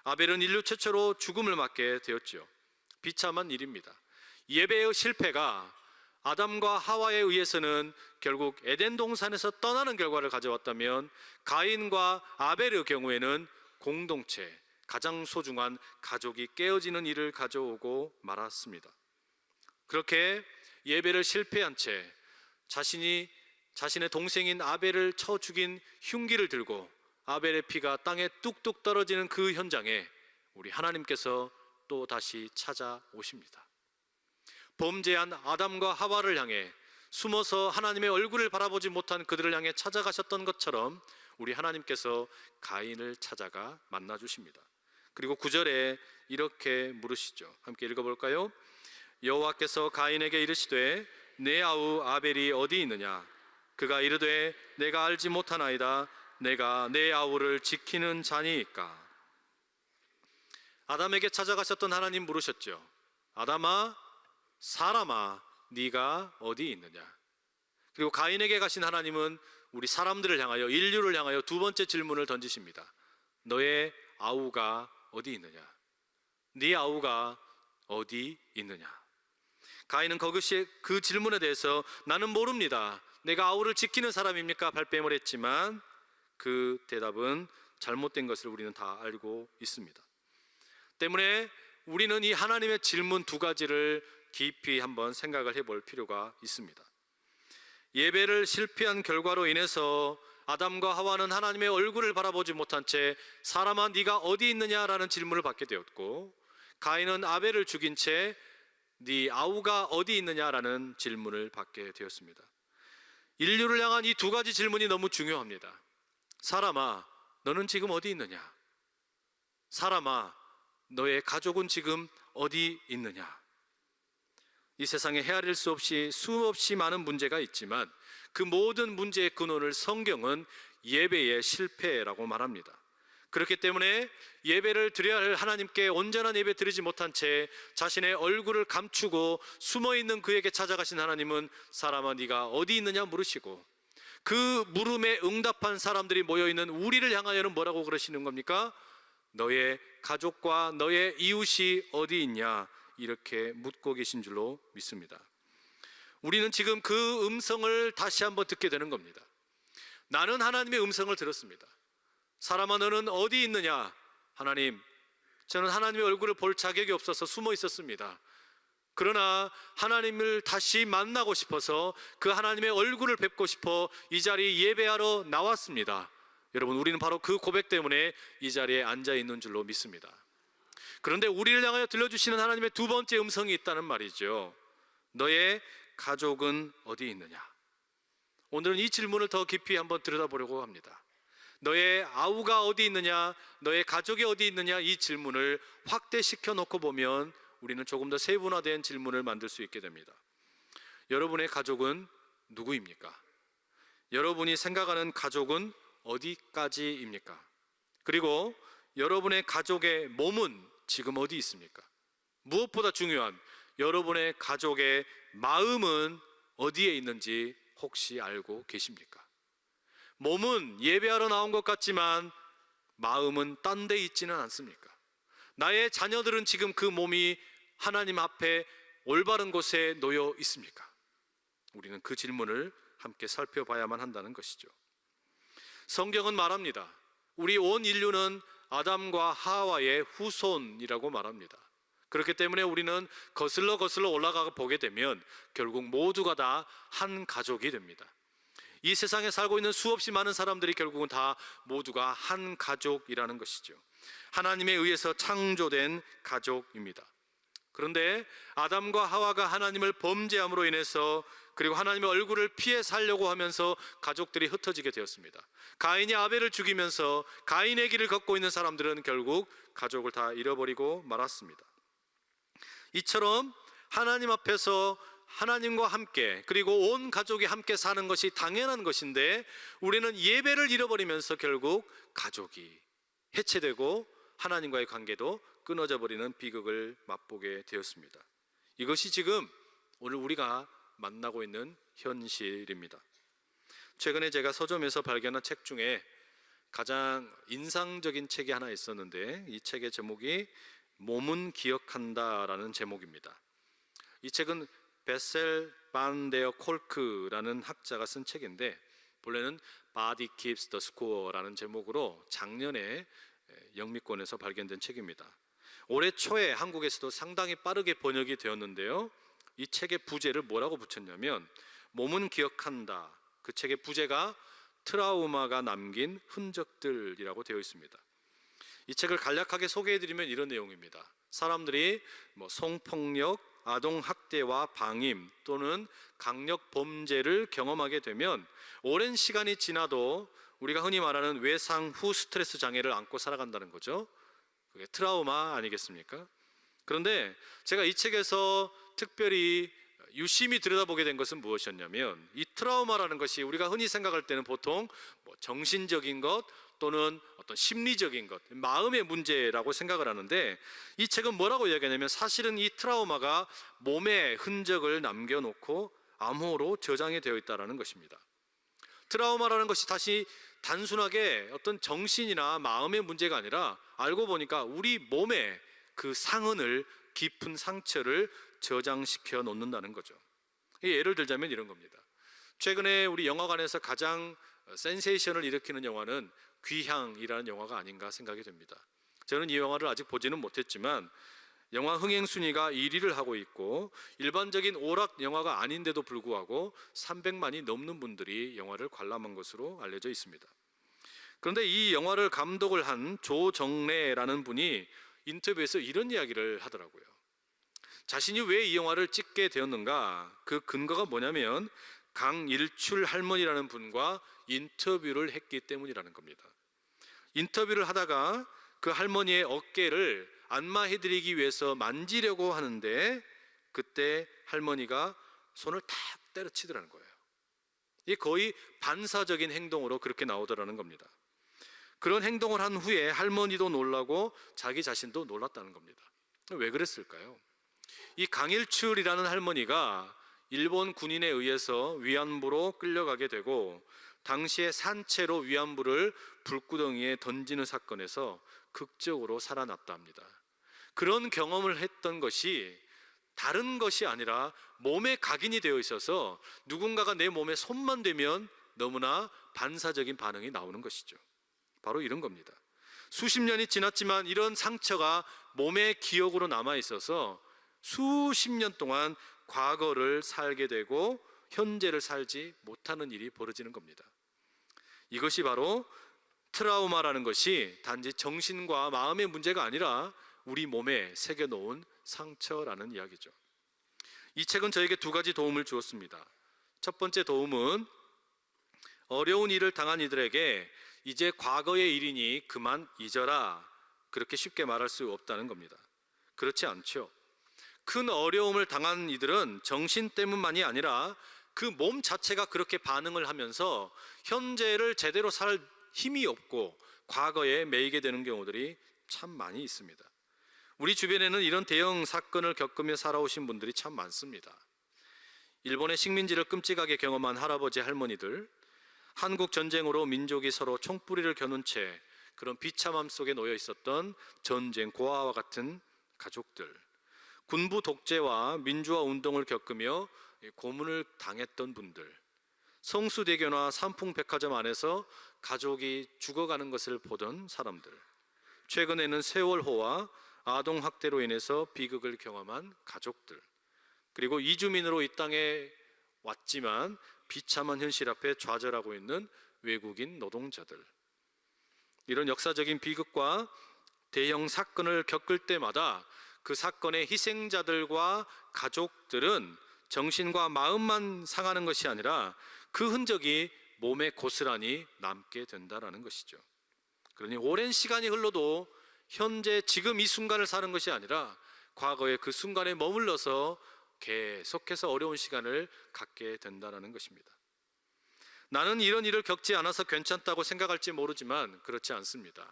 아벨은 인류 최초로 죽음을 맞게 되었지요. 비참한 일입니다. 예배의 실패가 아담과 하와에 의해서는 결국 에덴 동산에서 떠나는 결과를 가져왔다면, 가인과 아벨의 경우에는 공동체, 가장 소중한 가족이 깨어지는 일을 가져오고 말았습니다. 그렇게 예배를 실패한 채 자신의 동생인 아벨을 쳐 죽인 흉기를 들고 아벨의 피가 땅에 뚝뚝 떨어지는 그 현장에 우리 하나님께서 또 다시 찾아오십니다. 범죄한 아담과 하와를 향해 숨어서 하나님의 얼굴을 바라보지 못한 그들을 향해 찾아가셨던 것처럼 우리 하나님께서 가인을 찾아가 만나 주십니다. 그리고 9절에 이렇게 물으시죠. 함께 읽어볼까요? 여호와께서 가인에게 이르시되 내 아우 아벨이 어디 있느냐? 그가 이르되 내가 알지 못하나이다. 내가 내 아우를 지키는 자니이까. 아담에게 찾아가셨던 하나님 물으셨죠. 아담아, 사람아, 네가 어디 있느냐? 그리고 가인에게 가신 하나님은 우리 사람들을 향하여, 인류를 향하여 두 번째 질문을 던지십니다. 너의 아우가 어디 있느냐? 네 아우가 어디 있느냐? 가인은 그것이 그 질문에 대해서 나는 모릅니다. 내가 아우를 지키는 사람입니까? 발뺌을 했지만 그 대답은 잘못된 것을 우리는 다 알고 있습니다. 때문에 우리는 이 하나님의 질문 두 가지를 깊이 한번 생각을 해볼 필요가 있습니다. 예배를 실패한 결과로 인해서 아담과 하와는 하나님의 얼굴을 바라보지 못한 채 사람아 네가 어디 있느냐라는 질문을 받게 되었고, 가인은 아벨을 죽인 채 네 아우가 어디 있느냐라는 질문을 받게 되었습니다. 인류를 향한 이 두 가지 질문이 너무 중요합니다. 사람아, 너는 지금 어디 있느냐? 사람아, 너의 가족은 지금 어디 있느냐? 이 세상에 헤아릴 수 없이 수없이 많은 문제가 있지만 그 모든 문제의 근원을 성경은 예배의 실패라고 말합니다. 그렇기 때문에 예배를 드려야 할 하나님께 온전한 예배 드리지 못한 채 자신의 얼굴을 감추고 숨어있는 그에게 찾아가신 하나님은 사람아 네가 어디 있느냐 물으시고, 그 물음에 응답한 사람들이 모여있는 우리를 향하여는 뭐라고 그러시는 겁니까? 너의 가족과 너의 이웃이 어디 있냐, 이렇게 묻고 계신 줄로 믿습니다. 우리는 지금 그 음성을 다시 한번 듣게 되는 겁니다. 나는 하나님의 음성을 들었습니다. 사람아 너는 어디 있느냐? 하나님, 저는 하나님의 얼굴을 볼 자격이 없어서 숨어 있었습니다. 그러나 하나님을 다시 만나고 싶어서 그 하나님의 얼굴을 뵙고 싶어 이 자리에 예배하러 나왔습니다. 여러분, 우리는 바로 그 고백 때문에 이 자리에 앉아 있는 줄로 믿습니다. 그런데 우리를 향하여 들려주시는 하나님의 두 번째 음성이 있다는 말이죠. 너의 가족은 어디 있느냐? 오늘은 이 질문을 더 깊이 한번 들여다보려고 합니다. 너의 아우가 어디 있느냐, 너의 가족이 어디 있느냐, 이 질문을 확대시켜 놓고 보면 우리는 조금 더 세분화된 질문을 만들 수 있게 됩니다. 여러분의 가족은 누구입니까? 여러분이 생각하는 가족은 어디까지입니까? 그리고 여러분의 가족의 몸은 지금 어디 있습니까? 무엇보다 중요한 여러분의 가족의 마음은 어디에 있는지 혹시 알고 계십니까? 몸은 예배하러 나온 것 같지만 마음은 딴 데 있지는 않습니까? 나의 자녀들은 지금 그 몸이 하나님 앞에 올바른 곳에 놓여 있습니까? 우리는 그 질문을 함께 살펴봐야만 한다는 것이죠. 성경은 말합니다. 우리 온 인류는 아담과 하와의 후손이라고 말합니다. 그렇기 때문에 우리는 거슬러 올라가 보게 되면 결국 모두가 다 한 가족이 됩니다. 이 세상에 살고 있는 수없이 많은 사람들이 결국은 다 모두가 한 가족이라는 것이죠. 하나님에 의해서 창조된 가족입니다. 그런데 아담과 하와가 하나님을 범죄함으로 인해서, 그리고 하나님의 얼굴을 피해 살려고 하면서 가족들이 흩어지게 되었습니다. 가인이 아벨을 죽이면서 가인의 길을 걷고 있는 사람들은 결국 가족을 다 잃어버리고 말았습니다. 이처럼 하나님 앞에서 하나님과 함께, 그리고 온 가족이 함께 사는 것이 당연한 것인데 우리는 예배를 잃어버리면서 결국 가족이 해체되고 하나님과의 관계도 끊어져 버리는 비극을 맛보게 되었습니다. 이것이 지금 오늘 우리가 만나고 있는 현실입니다. 최근에 제가 서점에서 발견한 책 중에 가장 인상적인 책이 하나 있었는데, 이 책의 제목이 몸은 기억한다라는 제목입니다. 이 책은 베셀 반 데어 콜크라는 학자가 쓴 책인데, 본래는 Body Keeps the Score라는 제목으로 작년에 영미권에서 발견된 책입니다. 올해 초에 한국에서도 상당히 빠르게 번역이 되었는데요, 이 책의 부제를 뭐라고 붙였냐면 몸은 기억한다. 그 책의 부제가 트라우마가 남긴 흔적들이라고 되어 있습니다. 이 책을 간략하게 소개해드리면 이런 내용입니다. 사람들이 성폭력, 아동 학대와 방임 또는 강력 범죄를 경험하게 되면 오랜 시간이 지나도 우리가 흔히 말하는 외상 후 스트레스 장애를 안고 살아간다는 거죠. 그게 트라우마 아니겠습니까? 그런데 제가 이 책에서 특별히 유심히 들여다보게 된 것은 무엇이었냐면, 이 트라우마라는 것이 우리가 흔히 생각할 때는 보통 정신적인 것 또는 어떤 심리적인 것, 마음의 문제라고 생각을 하는데, 이 책은 뭐라고 이야기하냐면 사실은 이 트라우마가 몸에 흔적을 남겨놓고 암호로 저장이 되어 있다는 것입니다. 트라우마라는 것이 다시 단순하게 어떤 정신이나 마음의 문제가 아니라 알고 보니까 우리 몸에 그 상흔을, 깊은 상처를 저장시켜 놓는다는 거죠. 예를 들자면 이런 겁니다. 최근에 우리 영화관에서 가장 센세이션을 일으키는 영화는 귀향이라는 영화가 아닌가 생각이 됩니다. 저는 이 영화를 아직 보지는 못했지만 영화 흥행 순위가 1위를 하고 있고 일반적인 오락 영화가 아닌데도 불구하고 300만이 넘는 분들이 영화를 관람한 것으로 알려져 있습니다. 그런데 이 영화를 감독을 한 조정래라는 분이 인터뷰에서 이런 이야기를 하더라고요. 자신이 왜 이 영화를 찍게 되었는가, 그 근거가 뭐냐면 강일출 할머니라는 분과 인터뷰를 했기 때문이라는 겁니다. 인터뷰를 하다가 그 할머니의 어깨를 안마해드리기 위해서 만지려고 하는데 그때 할머니가 손을 탁 때려치더라는 거예요. 이게 거의 반사적인 행동으로 그렇게 나오더라는 겁니다. 그런 행동을 한 후에 할머니도 놀라고 자기 자신도 놀랐다는 겁니다. 왜 그랬을까요? 이 강일출이라는 할머니가 일본 군인에 의해서 위안부로 끌려가게 되고 당시에 산채로 위안부를 불구덩이에 던지는 사건에서 극적으로 살아났다 합니다. 그런 경험을 했던 것이 다른 것이 아니라 몸에 각인이 되어 있어서 누군가가 내 몸에 손만 대면 너무나 반사적인 반응이 나오는 것이죠. 바로 이런 겁니다. 수십 년이 지났지만 이런 상처가 몸의 기억으로 남아 있어서 수십 년 동안 과거를 살게 되고 현재를 살지 못하는 일이 벌어지는 겁니다. 이것이 바로 트라우마라는 것이 단지 정신과 마음의 문제가 아니라 우리 몸에 새겨놓은 상처라는 이야기죠. 이 책은 저에게 두 가지 도움을 주었습니다. 첫 번째 도움은 어려운 일을 당한 이들에게 이제 과거의 일이니 그만 잊어라, 그렇게 쉽게 말할 수 없다는 겁니다. 그렇지 않죠. 큰 어려움을 당한 이들은 정신 때문만이 아니라 그 몸 자체가 그렇게 반응을 하면서 현재를 제대로 살 힘이 없고 과거에 매이게 되는 경우들이 참 많이 있습니다. 우리 주변에는 이런 대형 사건을 겪으며 살아오신 분들이 참 많습니다. 일본의 식민지를 끔찍하게 경험한 할아버지 할머니들, 한국 전쟁으로 민족이 서로 총뿌리를 겨눈 채 그런 비참함 속에 놓여 있었던 전쟁 고아와 같은 가족들, 군부 독재와 민주화 운동을 겪으며 고문을 당했던 분들, 성수대교나 삼풍백화점 안에서 가족이 죽어가는 것을 보던 사람들, 최근에는 세월호와 아동학대로 인해서 비극을 경험한 가족들, 그리고 이주민으로 이 땅에 왔지만 비참한 현실 앞에 좌절하고 있는 외국인 노동자들, 이런 역사적인 비극과 대형 사건을 겪을 때마다 그 사건의 희생자들과 가족들은 정신과 마음만 상하는 것이 아니라 그 흔적이 몸에 고스란히 남게 된다는 것이죠. 그러니 오랜 시간이 흘러도 현재 지금 이 순간을 사는 것이 아니라 과거의 그 순간에 머물러서 계속해서 어려운 시간을 갖게 된다는 것입니다. 나는 이런 일을 겪지 않아서 괜찮다고 생각할지 모르지만 그렇지 않습니다.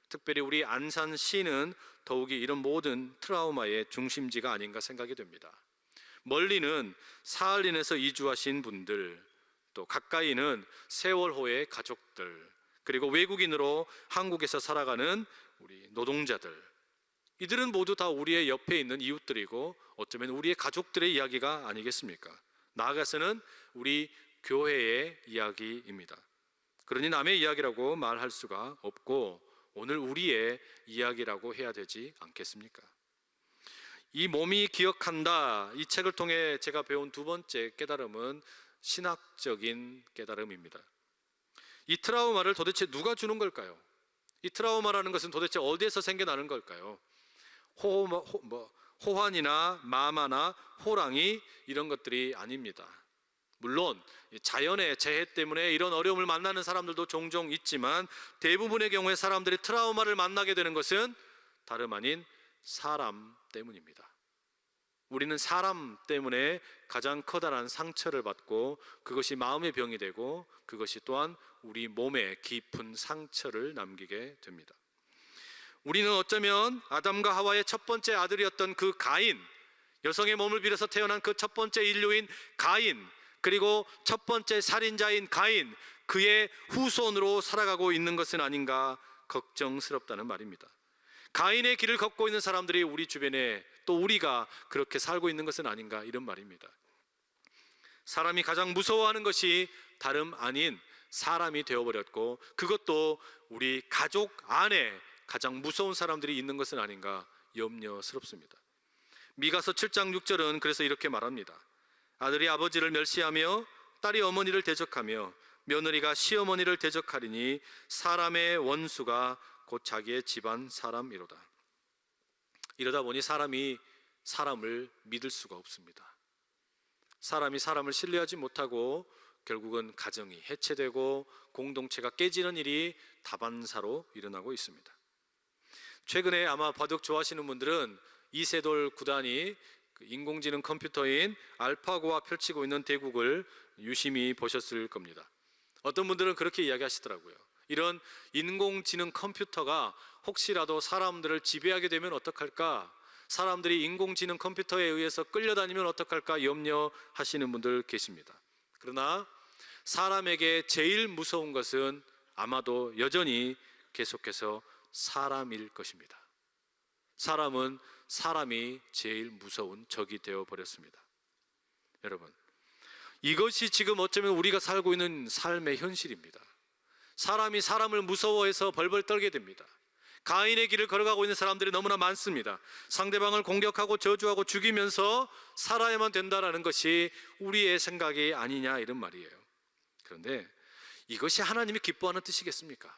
특별히 우리 안산시는 더욱이 이런 모든 트라우마의 중심지가 아닌가 생각이 됩니다. 멀리는 사할린에서 이주하신 분들, 또 가까이는 세월호의 가족들, 그리고 외국인으로 한국에서 살아가는 우리 노동자들, 이들은 모두 다 우리의 옆에 있는 이웃들이고 어쩌면 우리의 가족들의 이야기가 아니겠습니까? 나아가서는 우리 교회의 이야기입니다. 그러니 남의 이야기라고 말할 수가 없고 오늘 우리의 이야기라고 해야 되지 않겠습니까? 이 몸이 기억한다, 이 책을 통해 제가 배운 두 번째 깨달음은 신학적인 깨달음입니다. 이 트라우마를 도대체 누가 주는 걸까요? 이 트라우마라는 것은 도대체 어디에서 생겨나는 걸까요? 호환이나 마마나 호랑이 이런 것들이 아닙니다. 물론 자연의 재해 때문에 이런 어려움을 만나는 사람들도 종종 있지만 대부분의 경우에 사람들이 트라우마를 만나게 되는 것은 다름 아닌 사람 때문입니다. 우리는 사람 때문에 가장 커다란 상처를 받고 그것이 마음의 병이 되고 그것이 또한 우리 몸에 깊은 상처를 남기게 됩니다. 우리는 어쩌면 아담과 하와의 첫 번째 아들이었던 그 가인, 여성의 몸을 빌어서 태어난 그 첫 번째 인류인 가인, 그리고 첫 번째 살인자인 가인, 그의 후손으로 살아가고 있는 것은 아닌가 걱정스럽다는 말입니다. 가인의 길을 걷고 있는 사람들이 우리 주변에 또 우리가 그렇게 살고 있는 것은 아닌가 이런 말입니다. 사람이 가장 무서워하는 것이 다름 아닌 사람이 되어버렸고 그것도 우리 가족 안에 가장 무서운 사람들이 있는 것은 아닌가 염려스럽습니다. 미가서 7장 6절은 그래서 이렇게 말합니다. 아들이 아버지를 멸시하며 딸이 어머니를 대적하며 며느리가 시어머니를 대적하리니 사람의 원수가 곧 자기의 집안 사람이로다. 이러다 보니 사람이 사람을 믿을 수가 없습니다. 사람이 사람을 신뢰하지 못하고 결국은 가정이 해체되고 공동체가 깨지는 일이 다반사로 일어나고 있습니다. 최근에 아마 바둑 좋아하시는 분들은 이세돌 구단이 인공지능 컴퓨터인 알파고와 펼치고 있는 대국을 유심히 보셨을 겁니다. 어떤 분들은 그렇게 이야기하시더라고요. 이런 인공지능 컴퓨터가 혹시라도 사람들을 지배하게 되면 어떡할까? 사람들이 인공지능 컴퓨터에 의해서 끌려다니면 어떡할까 염려하시는 분들 계십니다. 그러나 사람에게 제일 무서운 것은 아마도 여전히 계속해서 사람일 것입니다. 사람은 사람이 제일 무서운 적이 되어버렸습니다. 여러분, 이것이 지금 어쩌면 우리가 살고 있는 삶의 현실입니다. 사람이 사람을 무서워해서 벌벌 떨게 됩니다. 가인의 길을 걸어가고 있는 사람들이 너무나 많습니다. 상대방을 공격하고 저주하고 죽이면서 살아야만 된다는 것이 우리의 생각이 아니냐 이런 말이에요. 그런데 이것이 하나님이 기뻐하는 뜻이겠습니까?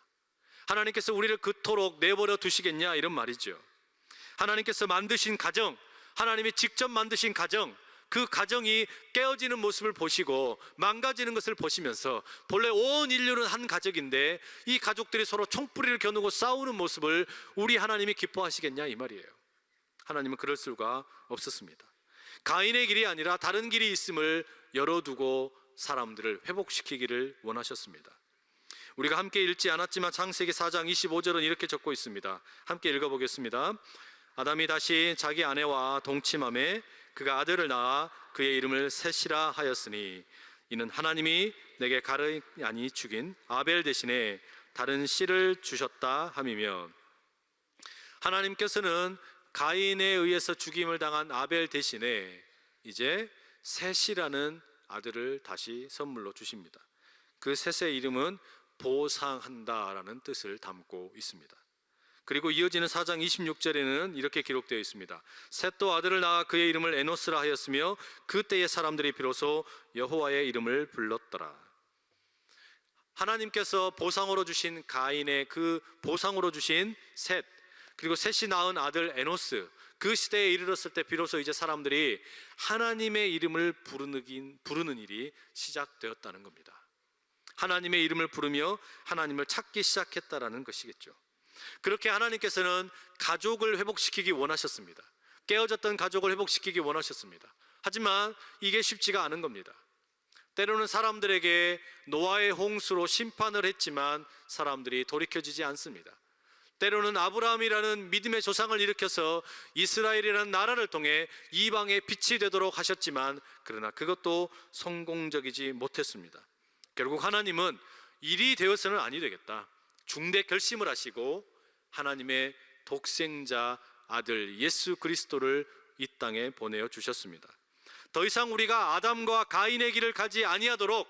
하나님께서 우리를 그토록 내버려 두시겠냐 이런 말이죠. 하나님께서 만드신 가정, 하나님이 직접 만드신 가정, 그 가정이 깨어지는 모습을 보시고 망가지는 것을 보시면서 본래 온 인류는 한 가족인데 이 가족들이 서로 총뿌리를 겨누고 싸우는 모습을 우리 하나님이 기뻐하시겠냐 이 말이에요. 하나님은 그럴 수가 없었습니다. 가인의 길이 아니라 다른 길이 있음을 열어두고 사람들을 회복시키기를 원하셨습니다. 우리가 함께 읽지 않았지만 창세기 4장 25절은 이렇게 적고 있습니다. 함께 읽어보겠습니다. 아담이 다시 자기 아내와 동침하매 그가 아들을 낳아 그의 이름을 셋이라 하였으니 이는 하나님이 내게 가르냐니 죽인 아벨 대신에 다른 씨를 주셨다 함이며, 하나님께서는 가인에 의해서 죽임을 당한 아벨 대신에 이제 셋이라는 아들을 다시 선물로 주십니다. 그 셋의 이름은 보상한다라는 뜻을 담고 있습니다. 그리고 이어지는 4장 26절에는 이렇게 기록되어 있습니다. 셋도 아들을 낳아 그의 이름을 에노스라 하였으며 그때의 사람들이 비로소 여호와의 이름을 불렀더라. 하나님께서 보상으로 주신 가인의 그 보상으로 주신 셋, 그리고 셋이 낳은 아들 에노스, 그 시대에 이르렀을 때 비로소 이제 사람들이 하나님의 이름을 부르는 일이 시작되었다는 겁니다. 하나님의 이름을 부르며 하나님을 찾기 시작했다라는 것이겠죠. 그렇게 하나님께서는 가족을 회복시키기 원하셨습니다. 깨어졌던 가족을 회복시키기 원하셨습니다. 하지만 이게 쉽지가 않은 겁니다. 때로는 사람들에게 노아의 홍수로 심판을 했지만 사람들이 돌이켜지지 않습니다. 때로는 아브라함이라는 믿음의 조상을 일으켜서 이스라엘이라는 나라를 통해 이방의 빛이 되도록 하셨지만 그러나 그것도 성공적이지 못했습니다. 결국 하나님은 일이 되어서는 아니 되겠다, 중대 결심을 하시고 하나님의 독생자 아들 예수 그리스도를 이 땅에 보내어 주셨습니다. 더 이상 우리가 아담과 가인의 길을 가지 아니하도록,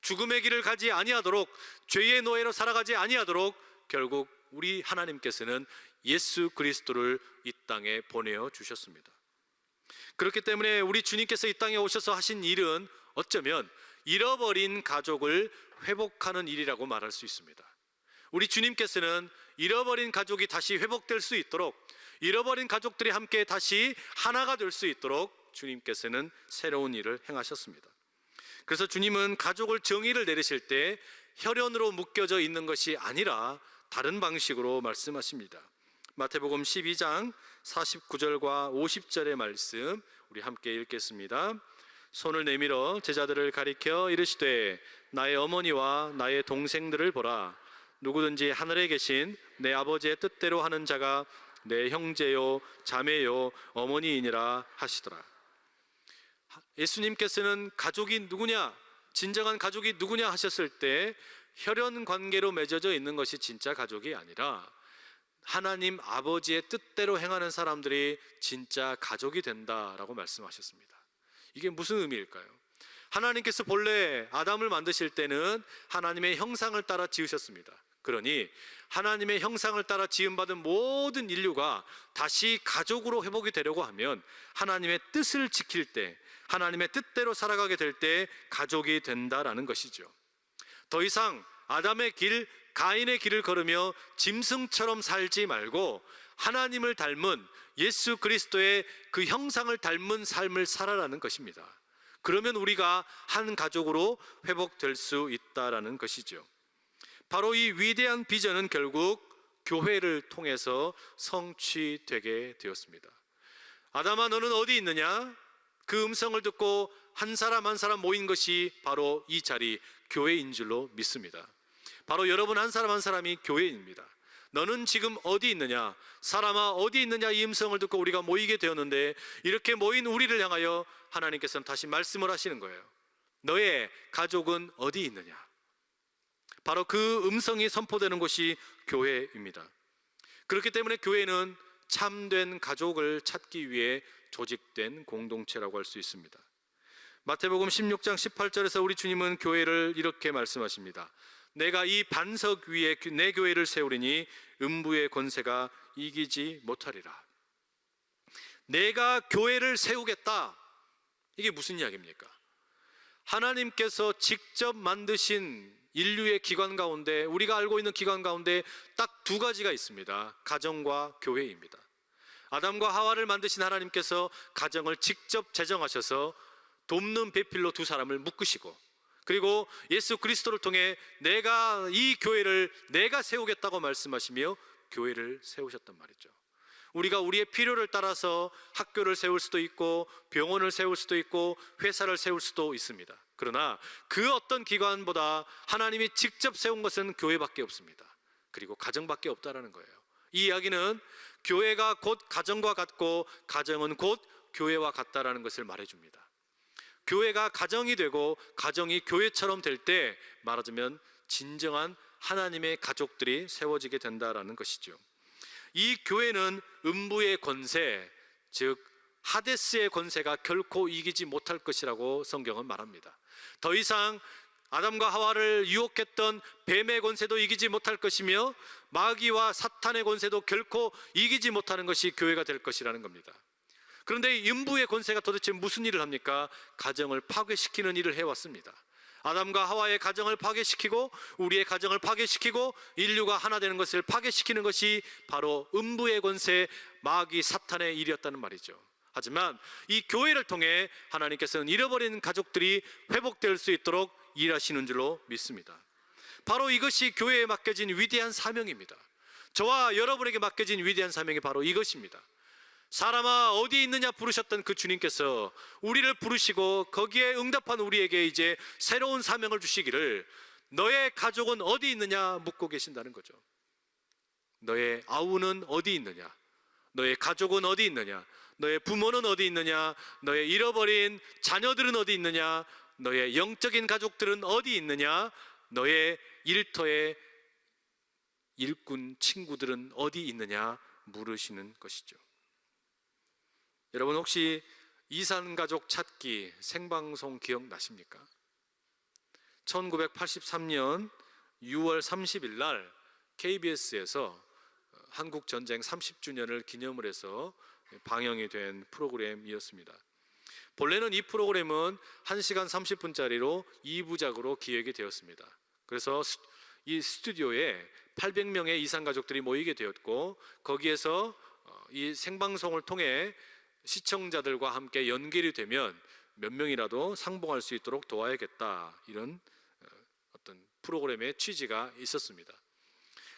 죽음의 길을 가지 아니하도록, 죄의 노예로 살아가지 아니하도록 결국 우리 하나님께서는 예수 그리스도를 이 땅에 보내어 주셨습니다. 그렇기 때문에 우리 주님께서 이 땅에 오셔서 하신 일은 어쩌면 잃어버린 가족을 회복하는 일이라고 말할 수 있습니다. 우리 주님께서는 잃어버린 가족이 다시 회복될 수 있도록, 잃어버린 가족들이 함께 다시 하나가 될 수 있도록 주님께서는 새로운 일을 행하셨습니다. 그래서 주님은 가족을 정의를 내리실 때 혈연으로 묶여져 있는 것이 아니라 다른 방식으로 말씀하십니다. 마태복음 12장 49절과 50절의 말씀 우리 함께 읽겠습니다. 손을 내밀어 제자들을 가리켜 이르시되 나의 어머니와 나의 동생들을 보라. 누구든지 하늘에 계신 내 아버지의 뜻대로 하는 자가 내 형제요 자매요 어머니이니라 하시더라. 예수님께서는 가족이 누구냐, 진정한 가족이 누구냐 하셨을 때 혈연 관계로 맺어져 있는 것이 진짜 가족이 아니라 하나님 아버지의 뜻대로 행하는 사람들이 진짜 가족이 된다라고 말씀하셨습니다. 이게 무슨 의미일까요? 하나님께서 본래 아담을 만드실 때는 하나님의 형상을 따라 지으셨습니다. 그러니 하나님의 형상을 따라 지음받은 모든 인류가 다시 가족으로 회복이 되려고 하면 하나님의 뜻을 지킬 때, 하나님의 뜻대로 살아가게 될 때 가족이 된다라는 것이죠. 더 이상 아담의 길, 가인의 길을 걸으며 짐승처럼 살지 말고 하나님을 닮은 예수 그리스도의 그 형상을 닮은 삶을 살아라는 것입니다. 그러면 우리가 한 가족으로 회복될 수 있다라는 것이죠. 바로 이 위대한 비전은 결국 교회를 통해서 성취되게 되었습니다. 아담아 너는 어디 있느냐? 그 음성을 듣고 한 사람 한 사람 모인 것이 바로 이 자리 교회인 줄로 믿습니다. 바로 여러분 한 사람 한 사람이 교회입니다. 너는 지금 어디 있느냐? 사람아 어디 있느냐? 이 음성을 듣고 우리가 모이게 되었는데 이렇게 모인 우리를 향하여 하나님께서는 다시 말씀을 하시는 거예요. 너의 가족은 어디 있느냐? 바로 그 음성이 선포되는 곳이 교회입니다. 그렇기 때문에 교회는 참된 가족을 찾기 위해 조직된 공동체라고 할 수 있습니다. 마태복음 16장 18절에서 우리 주님은 교회를 이렇게 말씀하십니다. 내가 이 반석 위에 내 교회를 세우리니 음부의 권세가 이기지 못하리라. 내가 교회를 세우겠다. 이게 무슨 이야기입니까? 하나님께서 직접 만드신 인류의 기관 가운데, 우리가 알고 있는 기관 가운데 딱 두 가지가 있습니다. 가정과 교회입니다. 아담과 하와를 만드신 하나님께서 가정을 직접 제정하셔서 돕는 배필로 두 사람을 묶으시고, 그리고 예수 그리스도를 통해 내가 이 교회를 내가 세우겠다고 말씀하시며 교회를 세우셨단 말이죠. 우리가 우리의 필요를 따라서 학교를 세울 수도 있고 병원을 세울 수도 있고 회사를 세울 수도 있습니다. 그러나 그 어떤 기관보다 하나님이 직접 세운 것은 교회밖에 없습니다. 그리고 가정밖에 없다라는 거예요. 이 이야기는 교회가 곧 가정과 같고 가정은 곧 교회와 같다라는 것을 말해줍니다. 교회가 가정이 되고 가정이 교회처럼 될 때 말하자면 진정한 하나님의 가족들이 세워지게 된다라는 것이죠. 이 교회는 음부의 권세, 즉 하데스의 권세가 결코 이기지 못할 것이라고 성경은 말합니다. 더 이상 아담과 하와를 유혹했던 뱀의 권세도 이기지 못할 것이며 마귀와 사탄의 권세도 결코 이기지 못하는 것이 교회가 될 것이라는 겁니다. 그런데 이 음부의 권세가 도대체 무슨 일을 합니까? 가정을 파괴시키는 일을 해왔습니다. 아담과 하와의 가정을 파괴시키고 우리의 가정을 파괴시키고 인류가 하나 되는 것을 파괴시키는 것이 바로 음부의 권세, 마귀 사탄의 일이었다는 말이죠. 하지만 이 교회를 통해 하나님께서는 잃어버린 가족들이 회복될 수 있도록 일하시는 줄로 믿습니다. 바로 이것이 교회에 맡겨진 위대한 사명입니다. 저와 여러분에게 맡겨진 위대한 사명이 바로 이것입니다. 사람아 어디 있느냐 부르셨던 그 주님께서 우리를 부르시고 거기에 응답한 우리에게 이제 새로운 사명을 주시기를 너의 가족은 어디 있느냐 묻고 계신다는 거죠. 너의 아우는 어디 있느냐, 너의 가족은 어디 있느냐, 너의 부모는 어디 있느냐, 너의 잃어버린 자녀들은 어디 있느냐, 너의 영적인 가족들은 어디 있느냐, 너의 일터의 일꾼 친구들은 어디 있느냐 물으시는 것이죠. 여러분 혹시 이산가족 찾기 생방송 기억나십니까? 1983년 6월 30일 날 KBS에서 한국전쟁 30주년을 기념을 해서 방영이 된 프로그램이었습니다. 본래는 이 프로그램은 1시간 30분짜리로 2부작으로 기획이 되었습니다. 그래서 이 스튜디오에 800명의 이산가족들이 모이게 되었고 거기에서 이 생방송을 통해 시청자들과 함께 연결이 되면 몇 명이라도 상봉할 수 있도록 도와야겠다, 이런 어떤 프로그램의 취지가 있었습니다.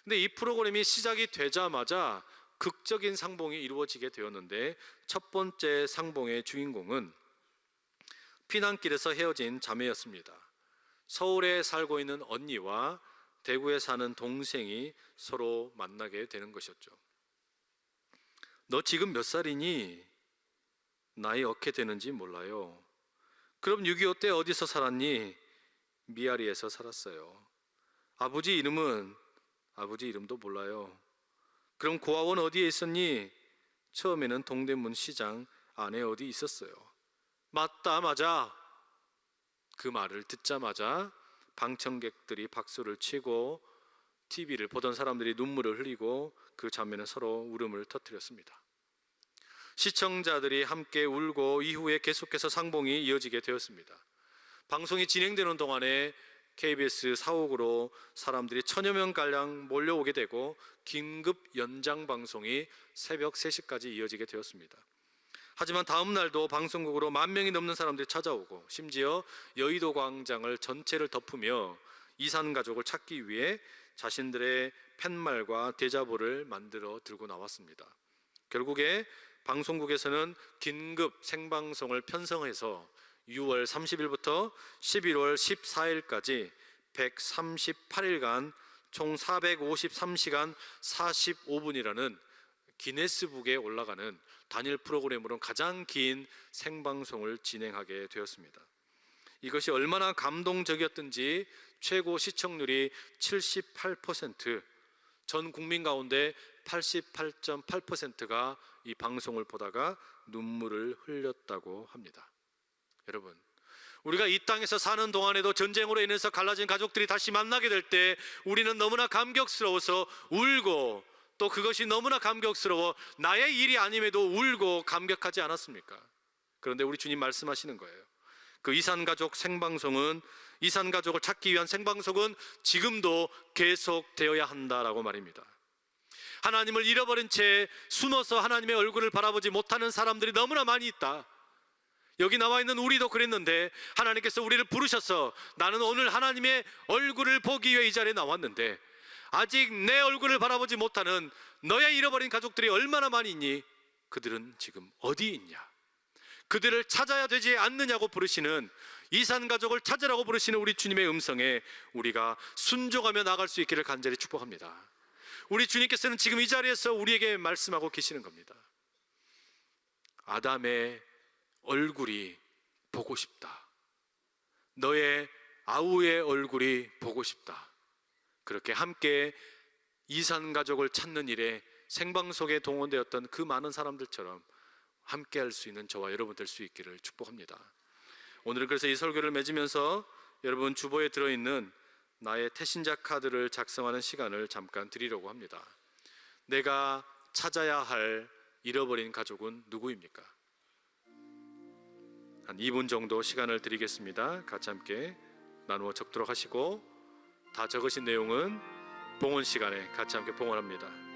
근데 이 프로그램이 시작이 되자마자 극적인 상봉이 이루어지게 되었는데, 첫 번째 상봉의 주인공은 피난길에서 헤어진 자매였습니다. 서울에 살고 있는 언니와 대구에 사는 동생이 서로 만나게 되는 것이었죠. 너 지금 몇 살이니? 나이 어떻게 되는지 몰라요. 그럼 6.25 때 어디서 살았니? 미아리에서 살았어요. 아버지 이름은? 아버지 이름도 몰라요. 그럼 고아원 어디에 있었니? 처음에는 동대문 시장 안에 어디 있었어요. 맞다, 맞아. 그 말을 듣자마자 방청객들이 박수를 치고 TV를 보던 사람들이 눈물을 흘리고 그 장면은 서로 울음을 터뜨렸습니다. 시청자들이 함께 울고 이후에 계속해서 상봉이 이어지게 되었습니다. 방송이 진행되는 동안에 KBS 사옥으로 사람들이 1000여 명가량 몰려오게 되고 긴급 연장 방송이 새벽 3시까지 이어지게 되었습니다. 하지만 다음 날도 방송국으로 10,000명이 넘는 사람들이 찾아오고, 심지어 여의도 광장을 전체를 덮으며 이산 가족을 찾기 위해 자신들의 팻말과 대자보를 만들어 들고 나왔습니다. 결국에 방송국에서는 긴급 생방송을 편성해서 6월 30일부터 11월 14일까지 138일간 총 453시간 45분이라는 기네스북에 올라가는 단일 프로그램으로 가장 긴 생방송을 진행하게 되었습니다. 이것이 얼마나 감동적이었던지 최고 시청률이 78%, 전 국민 가운데 88.8%가 이 방송을 보다가 눈물을 흘렸다고 합니다. 여러분, 우리가 이 땅에서 사는 동안에도 전쟁으로 인해서 갈라진 가족들이 다시 만나게 될 때 우리는 너무나 감격스러워서 울고, 또 그것이 너무나 감격스러워 나의 일이 아님에도 울고 감격하지 않았습니까? 그런데 우리 주님 말씀하시는 거예요. 그 이산가족 생방송은, 이산가족을 찾기 위한 생방송은 지금도 계속되어야 한다라고 말입니다. 하나님을 잃어버린 채 숨어서 하나님의 얼굴을 바라보지 못하는 사람들이 너무나 많이 있다. 여기 나와 있는 우리도 그랬는데, 하나님께서 우리를 부르셔서 나는 오늘 하나님의 얼굴을 보기 위해 이 자리에 나왔는데 아직 내 얼굴을 바라보지 못하는 너의 잃어버린 가족들이 얼마나 많이 있니? 그들은 지금 어디 있냐? 그들을 찾아야 되지 않느냐고 부르시는, 이산가족을 찾으라고 부르시는 우리 주님의 음성에 우리가 순종하며 나아갈 수 있기를 간절히 축복합니다. 우리 주님께서는 지금 이 자리에서 우리에게 말씀하고 계시는 겁니다. 아담의 얼굴이 보고 싶다. 너의 아우의 얼굴이 보고 싶다. 그렇게 함께 이산가족을 찾는 일에 생방송에 동원되었던 그 많은 사람들처럼 함께 할 수 있는 저와 여러분 될 수 있기를 축복합니다. 오늘은 그래서 이 설교를 맺으면서 여러분 주보에 들어있는 나의 태신자 카드를 작성하는 시간을 잠깐 드리려고 합니다. 내가 찾아야 할 잃어버린 가족은 누구입니까? 한 2분 정도 시간을 드리겠습니다. 같이 함께 나누어 적도록 하시고, 다 적으신 내용은 봉헌 시간에 같이 함께 봉헌합니다.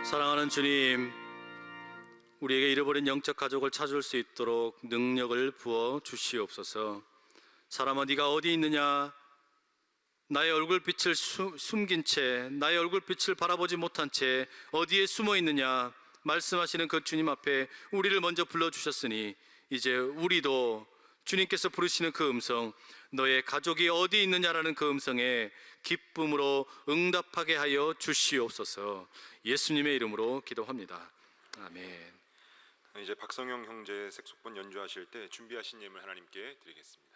사랑하는 주님, 우리에게 잃어버린 영적 가족을 찾을 수 있도록 능력을 부어 주시옵소서. 사람아, 네가 어디 있느냐? 나의 얼굴빛을 숨긴 채, 나의 얼굴빛을 바라보지 못한 채 어디에 숨어 있느냐? 말씀하시는 그 주님 앞에 우리를 먼저 불러주셨으니 이제 우리도 주님께서 부르시는 그 음성, 너의 가족이 어디 있느냐라는 그 음성에 기쁨으로 응답하게 하여 주시옵소서. 예수님의 이름으로 기도합니다. 아멘. 이제 박성영 형제 색소폰 연주하실 때 준비하신 예물 하나님께 드리겠습니다.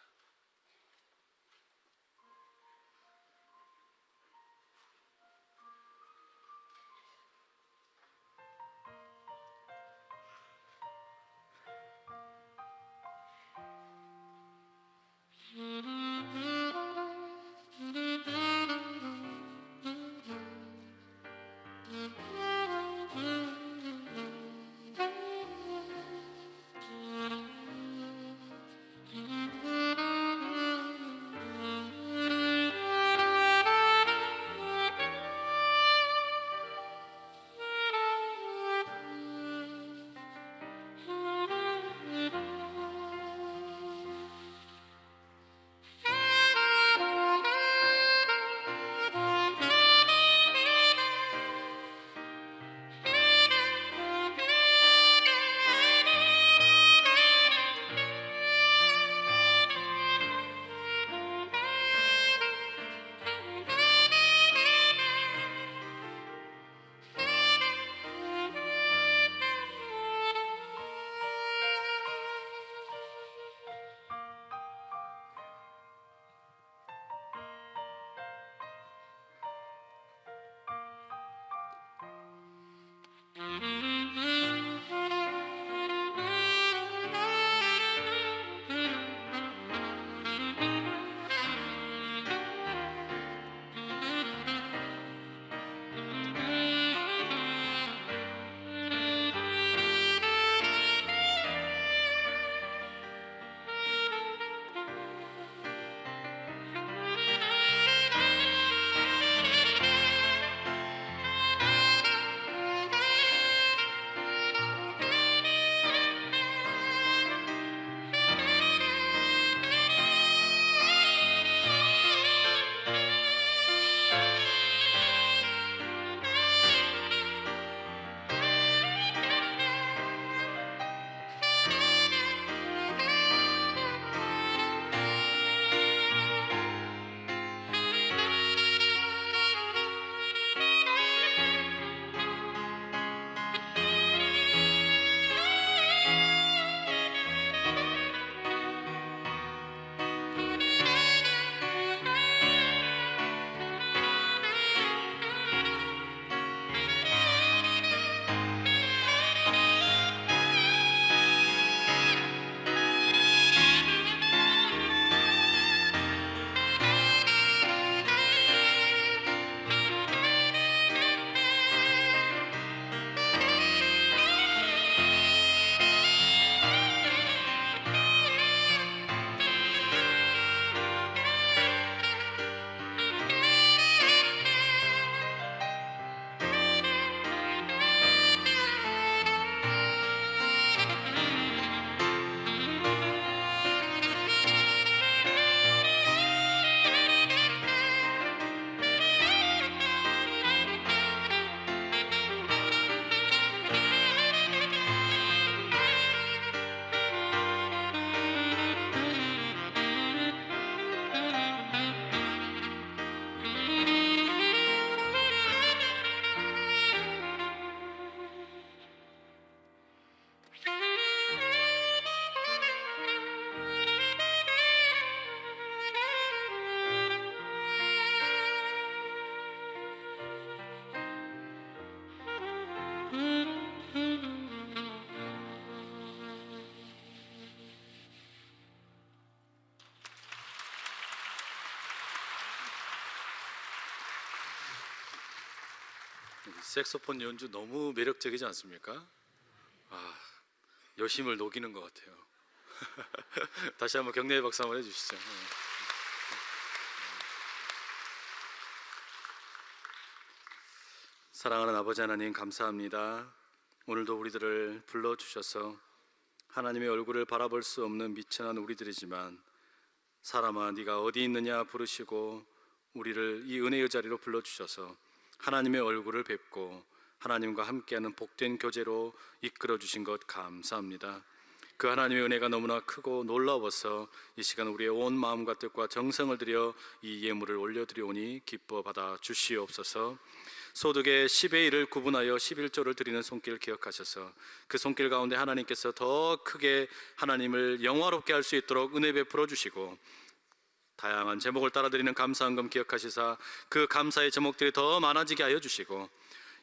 색소폰 연주 너무 매력적이지 않습니까? 여심을 녹이는 것 같아요. 다시 한번 격려의 박수 한번 해주시죠. 사랑하는 아버지 하나님, 감사합니다. 오늘도 우리들을 불러주셔서 하나님의 얼굴을 바라볼 수 없는 미천한 우리들이지만, 사람아 네가 어디 있느냐 부르시고 우리를 이 은혜의 자리로 불러주셔서 하나님의 얼굴을 뵙고 하나님과 함께하는 복된 교제로 이끌어 주신 것 감사합니다. 그 하나님의 은혜가 너무나 크고 놀라워서 이 시간 우리의 온 마음과 뜻과 정성을 들여 이 예물을 올려드리오니 기뻐 받아 주시옵소서. 소득의 10의 1을 구분하여 11조를 드리는 손길 기억하셔서 그 손길 가운데 하나님께서 더 크게 하나님을 영화롭게 할 수 있도록 은혜 베풀어 주시고, 다양한 제목을 따라드리는 감사헌금 기억하시사 그 감사의 제목들이 더 많아지게 하여 주시고,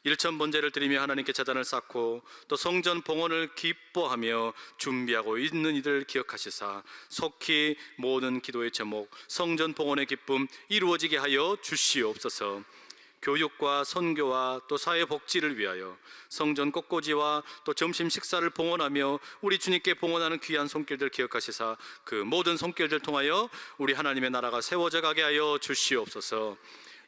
일천 번제를 드리며 하나님께 제단을 쌓고 또 성전 봉헌을 기뻐하며 준비하고 있는 이들 기억하시사 속히 모든 기도의 제목, 성전 봉헌의 기쁨 이루어지게 하여 주시옵소서. 교육과 선교와 또 사회복지를 위하여 성전 꽃꽂이와 또 점심 식사를 봉헌하며 우리 주님께 봉헌하는 귀한 손길들 기억하시사 그 모든 손길들 통하여 우리 하나님의 나라가 세워져 가게 하여 주시옵소서.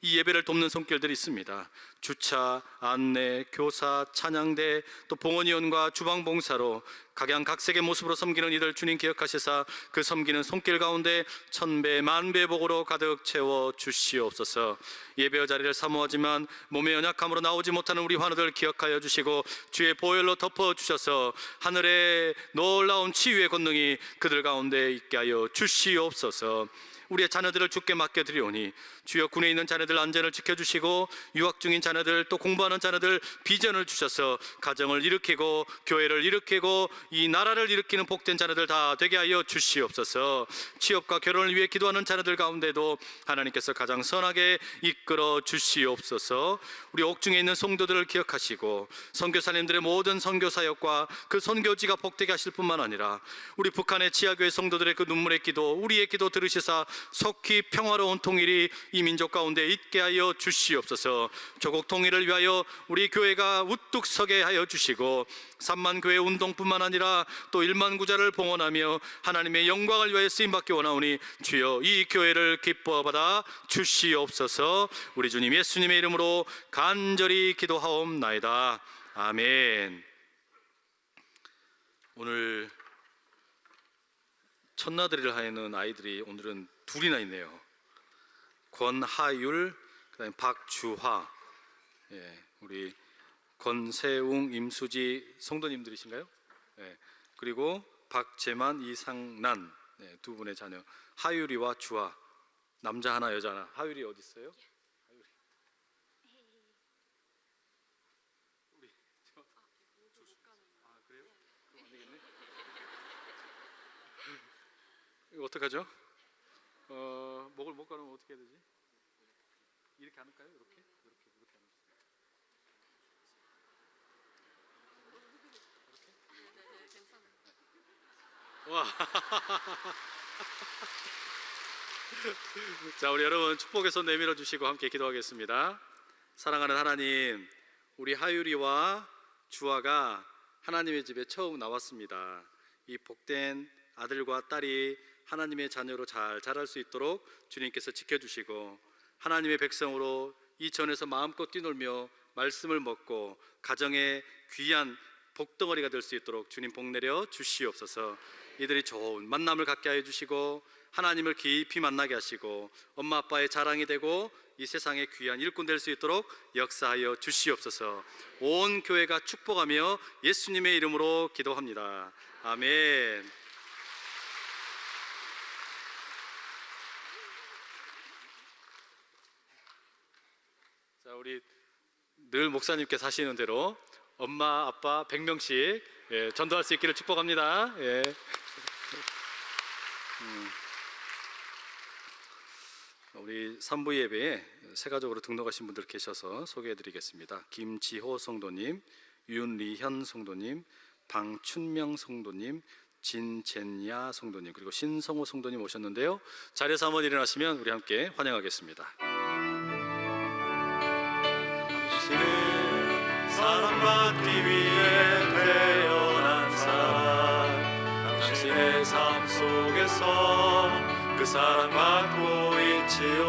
이 예배를 돕는 손길들이 있습니다. 주차, 안내, 교사, 찬양대, 또 봉헌위원과 주방봉사로 각양각색의 모습으로 섬기는 이들 주님 기억하시사 그 섬기는 손길 가운데 천배 만배 복으로 가득 채워 주시옵소서. 예배의 자리를 사모하지만 몸의 연약함으로 나오지 못하는 우리 환우들 기억하여 주시고 주의 보혈로 덮어주셔서 하늘의 놀라운 치유의 권능이 그들 가운데 있게 하여 주시옵소서. 우리의 자녀들을 주께 맡겨드리오니 주여 군에 있는 자녀들 안전을 지켜주시고 유학 중인 자녀들 또 공부하는 자녀들 비전을 주셔서 가정을 일으키고 교회를 일으키고 이 나라를 일으키는 복된 자녀들 다 되게 하여 주시옵소서. 취업과 결혼을 위해 기도하는 자녀들 가운데도 하나님께서 가장 선하게 이끌어 주시옵소서. 우리 옥중에 있는 성도들을 기억하시고 선교사님들의 모든 선교사역과 그 선교지가 복되게 하실 뿐만 아니라 우리 북한의 지하교회 성도들의 그 눈물의 기도 우리의 기도 들으시사 속히 평화로운 통일이 이 민족 가운데 있게 하여 주시옵소서. 조국 통일을 위하여 우리 교회가 우뚝 서게 하여 주시고 3만 교회 운동뿐만 아니라 또 1만 구자를 봉헌하며 하나님의 영광을 위하여 쓰임받기 원하오니 주여 이 교회를 기뻐 받아 주시옵소서. 우리 주님 예수님의 이름으로 간절히 기도하옵나이다. 아멘. 오늘 첫나들이를 하는 아이들이 오늘은 둘이나 있네요. 권하율, 그다음에 박주화. 예, 우리 권세웅, 임수지 성도님들이신가요? 예, 그리고 박재만, 이상난, 네, 두 분의 자녀 하율이와 주화. 남자 하나, 여자 하나. 하율이 어디 있어요? 이거 어떡하죠? 목을 못 가르면 어떻게 해야 되지? 이렇게 하는까요? 이렇게 하는. 와. 자, 우리 여러분 축복의 손 내밀어 주시고 함께 기도하겠습니다. 사랑하는 하나님, 우리 하율이와 주아가 하나님의 집에 처음 나왔습니다. 이 복된 아들과 딸이 하나님의 자녀로 잘 자랄 수 있도록 주님께서 지켜주시고 하나님의 백성으로 이 전에서 마음껏 뛰놀며 말씀을 먹고 가정의 귀한 복덩어리가 될 수 있도록 주님 복 내려 주시옵소서. 이들이 좋은 만남을 갖게 하여 주시고 하나님을 깊이 만나게 하시고 엄마 아빠의 자랑이 되고 이 세상의 귀한 일꾼 될 수 있도록 역사하여 주시옵소서. 온 교회가 축복하며 예수님의 이름으로 기도합니다. 아멘. 자, 우리 늘 목사님께서 하시는 대로 엄마 아빠 100명씩 예, 전도할 수 있기를 축복합니다. 예. 우리 3부 예배에 세가족으로 등록하신 분들 계셔서 소개해드리겠습니다. 김지호 성도님, 윤리현 성도님, 방춘명 성도님, 진젠야 성도님, 그리고 신성호 성도님 오셨는데요. 자리에서 한번 일어나시면 우리 함께 환영하겠습니다. 당신은 사랑받기 위해 태어난 사람, 당신의 삶 속에서 그 사랑받고 있지요.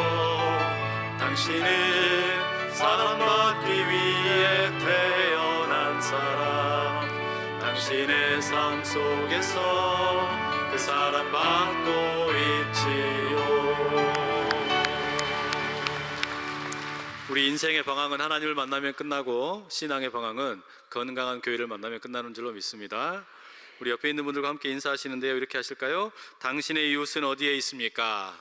당신은 사랑받기 위해 태어난 사람, 당신의 삶 속에서 그 사랑받고 있지요. 우리 인생의 방황은 하나님을 만나면 끝나고 신앙의 방황은 건강한 교회를 만나면 끝나는 줄로 믿습니다. 우리 옆에 있는 분들과 함께 인사하시는데요. 이렇게 하실까요? 당신의 이웃은 어디에 있습니까?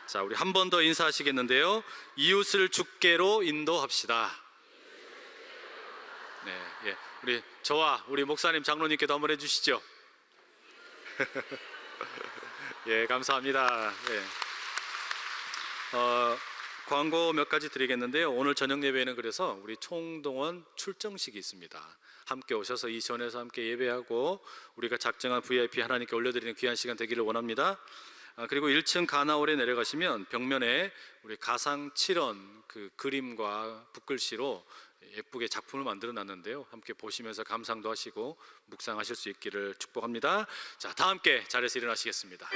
자, 우리 한 번 더 인사하시겠는데요. 이웃을 주께로 인도합시다. 네, 예. 우리 저와 우리 목사님, 장로님께도 한번 해주시죠. 예, 감사합니다. 예. 광고 몇 가지 드리겠는데요. 오늘 저녁 예배에는 그래서 우리 총동원 출정식이 있습니다. 함께 오셔서 이 전에서 함께 예배하고 우리가 작정한 VIP 하나님께 올려드리는 귀한 시간 되기를 원합니다. 그리고 1층 가나홀에 내려가시면 벽면에 우리 가상 7원 그 그림과 붓글씨로 예쁘게 작품을 만들어 놨는데요. 함께 보시면서 감상도 하시고 묵상하실 수 있기를 축복합니다. 자, 다 함께 자리에서 일어나시겠습니다.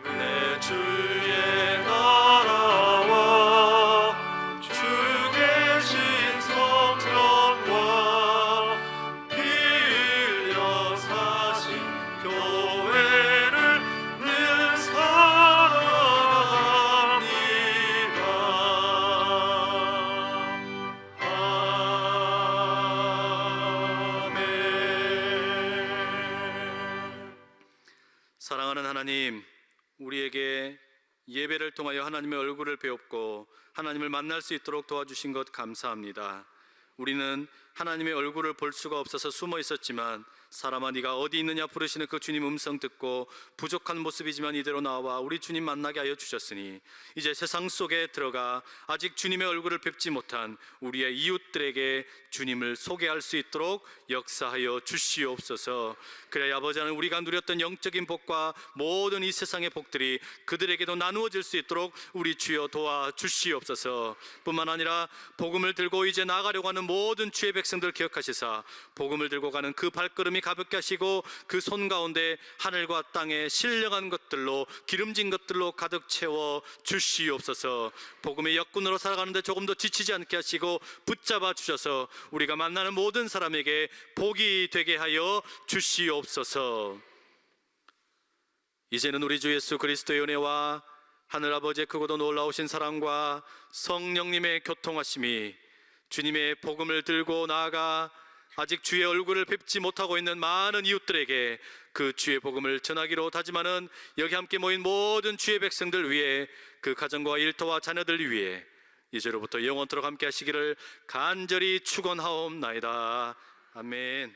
내 주의 나라와 주 계신 성전과 빌려 사신 교회를 늘 사랑합니다. 아멘. 사랑하는 하나님, 우리에게 예배를 통하여 하나님의 얼굴을 배웠고 하나님을 만날 수 있도록 도와주신 것 감사합니다. 우리는 하나님의 얼굴을 볼 수가 없어서 숨어 있었지만 사람아 네가 어디 있느냐 부르시는 그 주님 음성 듣고 부족한 모습이지만 이대로 나와 우리 주님 만나게 하여 주셨으니 이제 세상 속에 들어가 아직 주님의 얼굴을 뵙지 못한 우리의 이웃들에게 주님을 소개할 수 있도록 역사하여 주시옵소서. 그래야 아버지 하나님, 우리가 누렸던 영적인 복과 모든 이 세상의 복들이 그들에게도 나누어질 수 있도록 우리 주여 도와주시옵소서. 뿐만 아니라 복음을 들고 이제 나가려고 하는 모든 주의 백성들 기억하시사 복음을 들고 가는 그 발걸음이 가볍게 하시고 그 손 가운데 하늘과 땅에 신령한 것들로 기름진 것들로 가득 채워 주시옵소서. 복음의 역군으로 살아가는데 조금 더 지치지 않게 하시고 붙잡아 주셔서 우리가 만나는 모든 사람에게 복이 되게 하여 주시옵소서. 이제는 우리 주 예수 그리스도의 은혜와 하늘아버지의 크고도 놀라우신 사랑과 성령님의 교통하심이 주님의 복음을 들고 나아가 아직 주의 얼굴을 뵙지 못하고 있는 많은 이웃들에게 그 주의 복음을 전하기로 다짐하는 여기 함께 모인 모든 주의 백성들 위해 그 가정과 일터와 자녀들 위해 이제로부터 영원토록 함께 하시기를 간절히 축원하옵나이다. 아멘.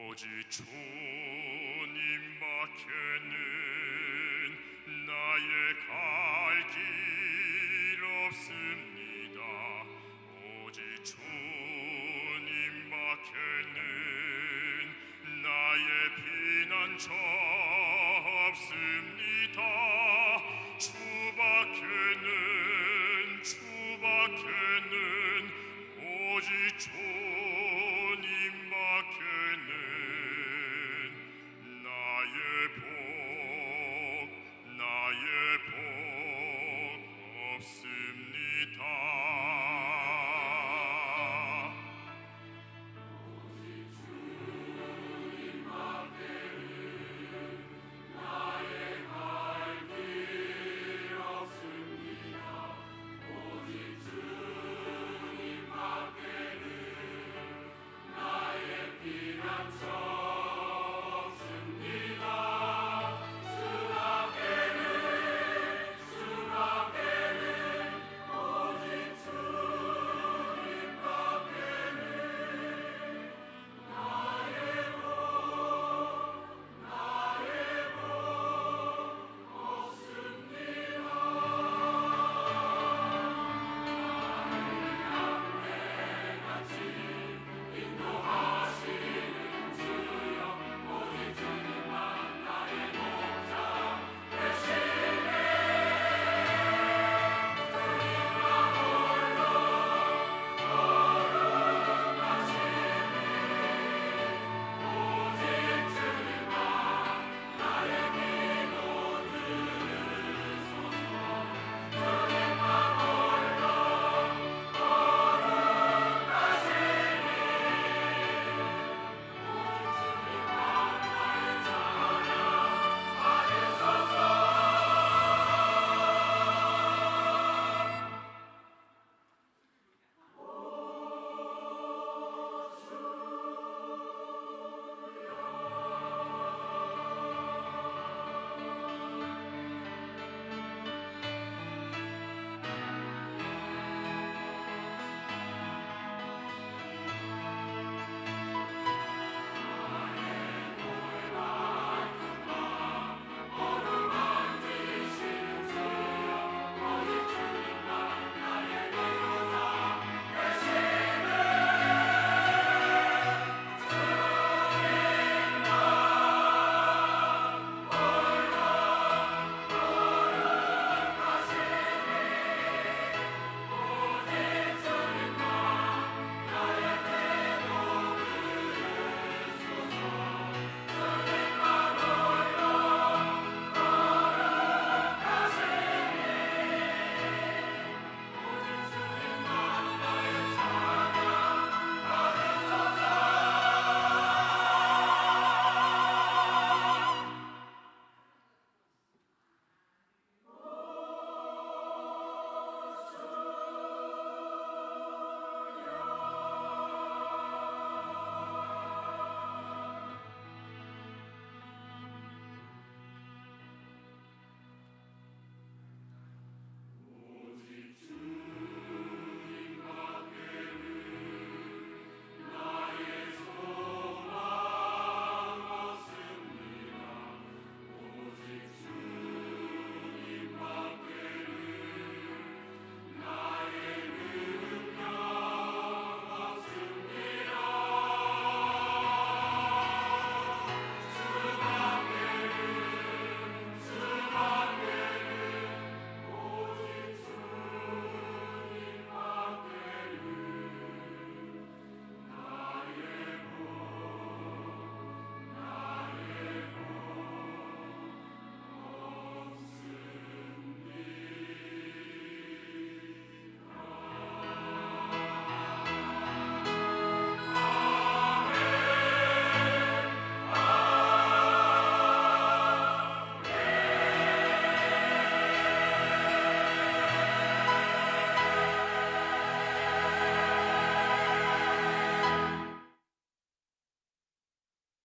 오직 주님밖에는 나의 갈 길 없습니다. 오직 주님밖에는 나의 피난처 없습니다. 주밖에는 오직 주님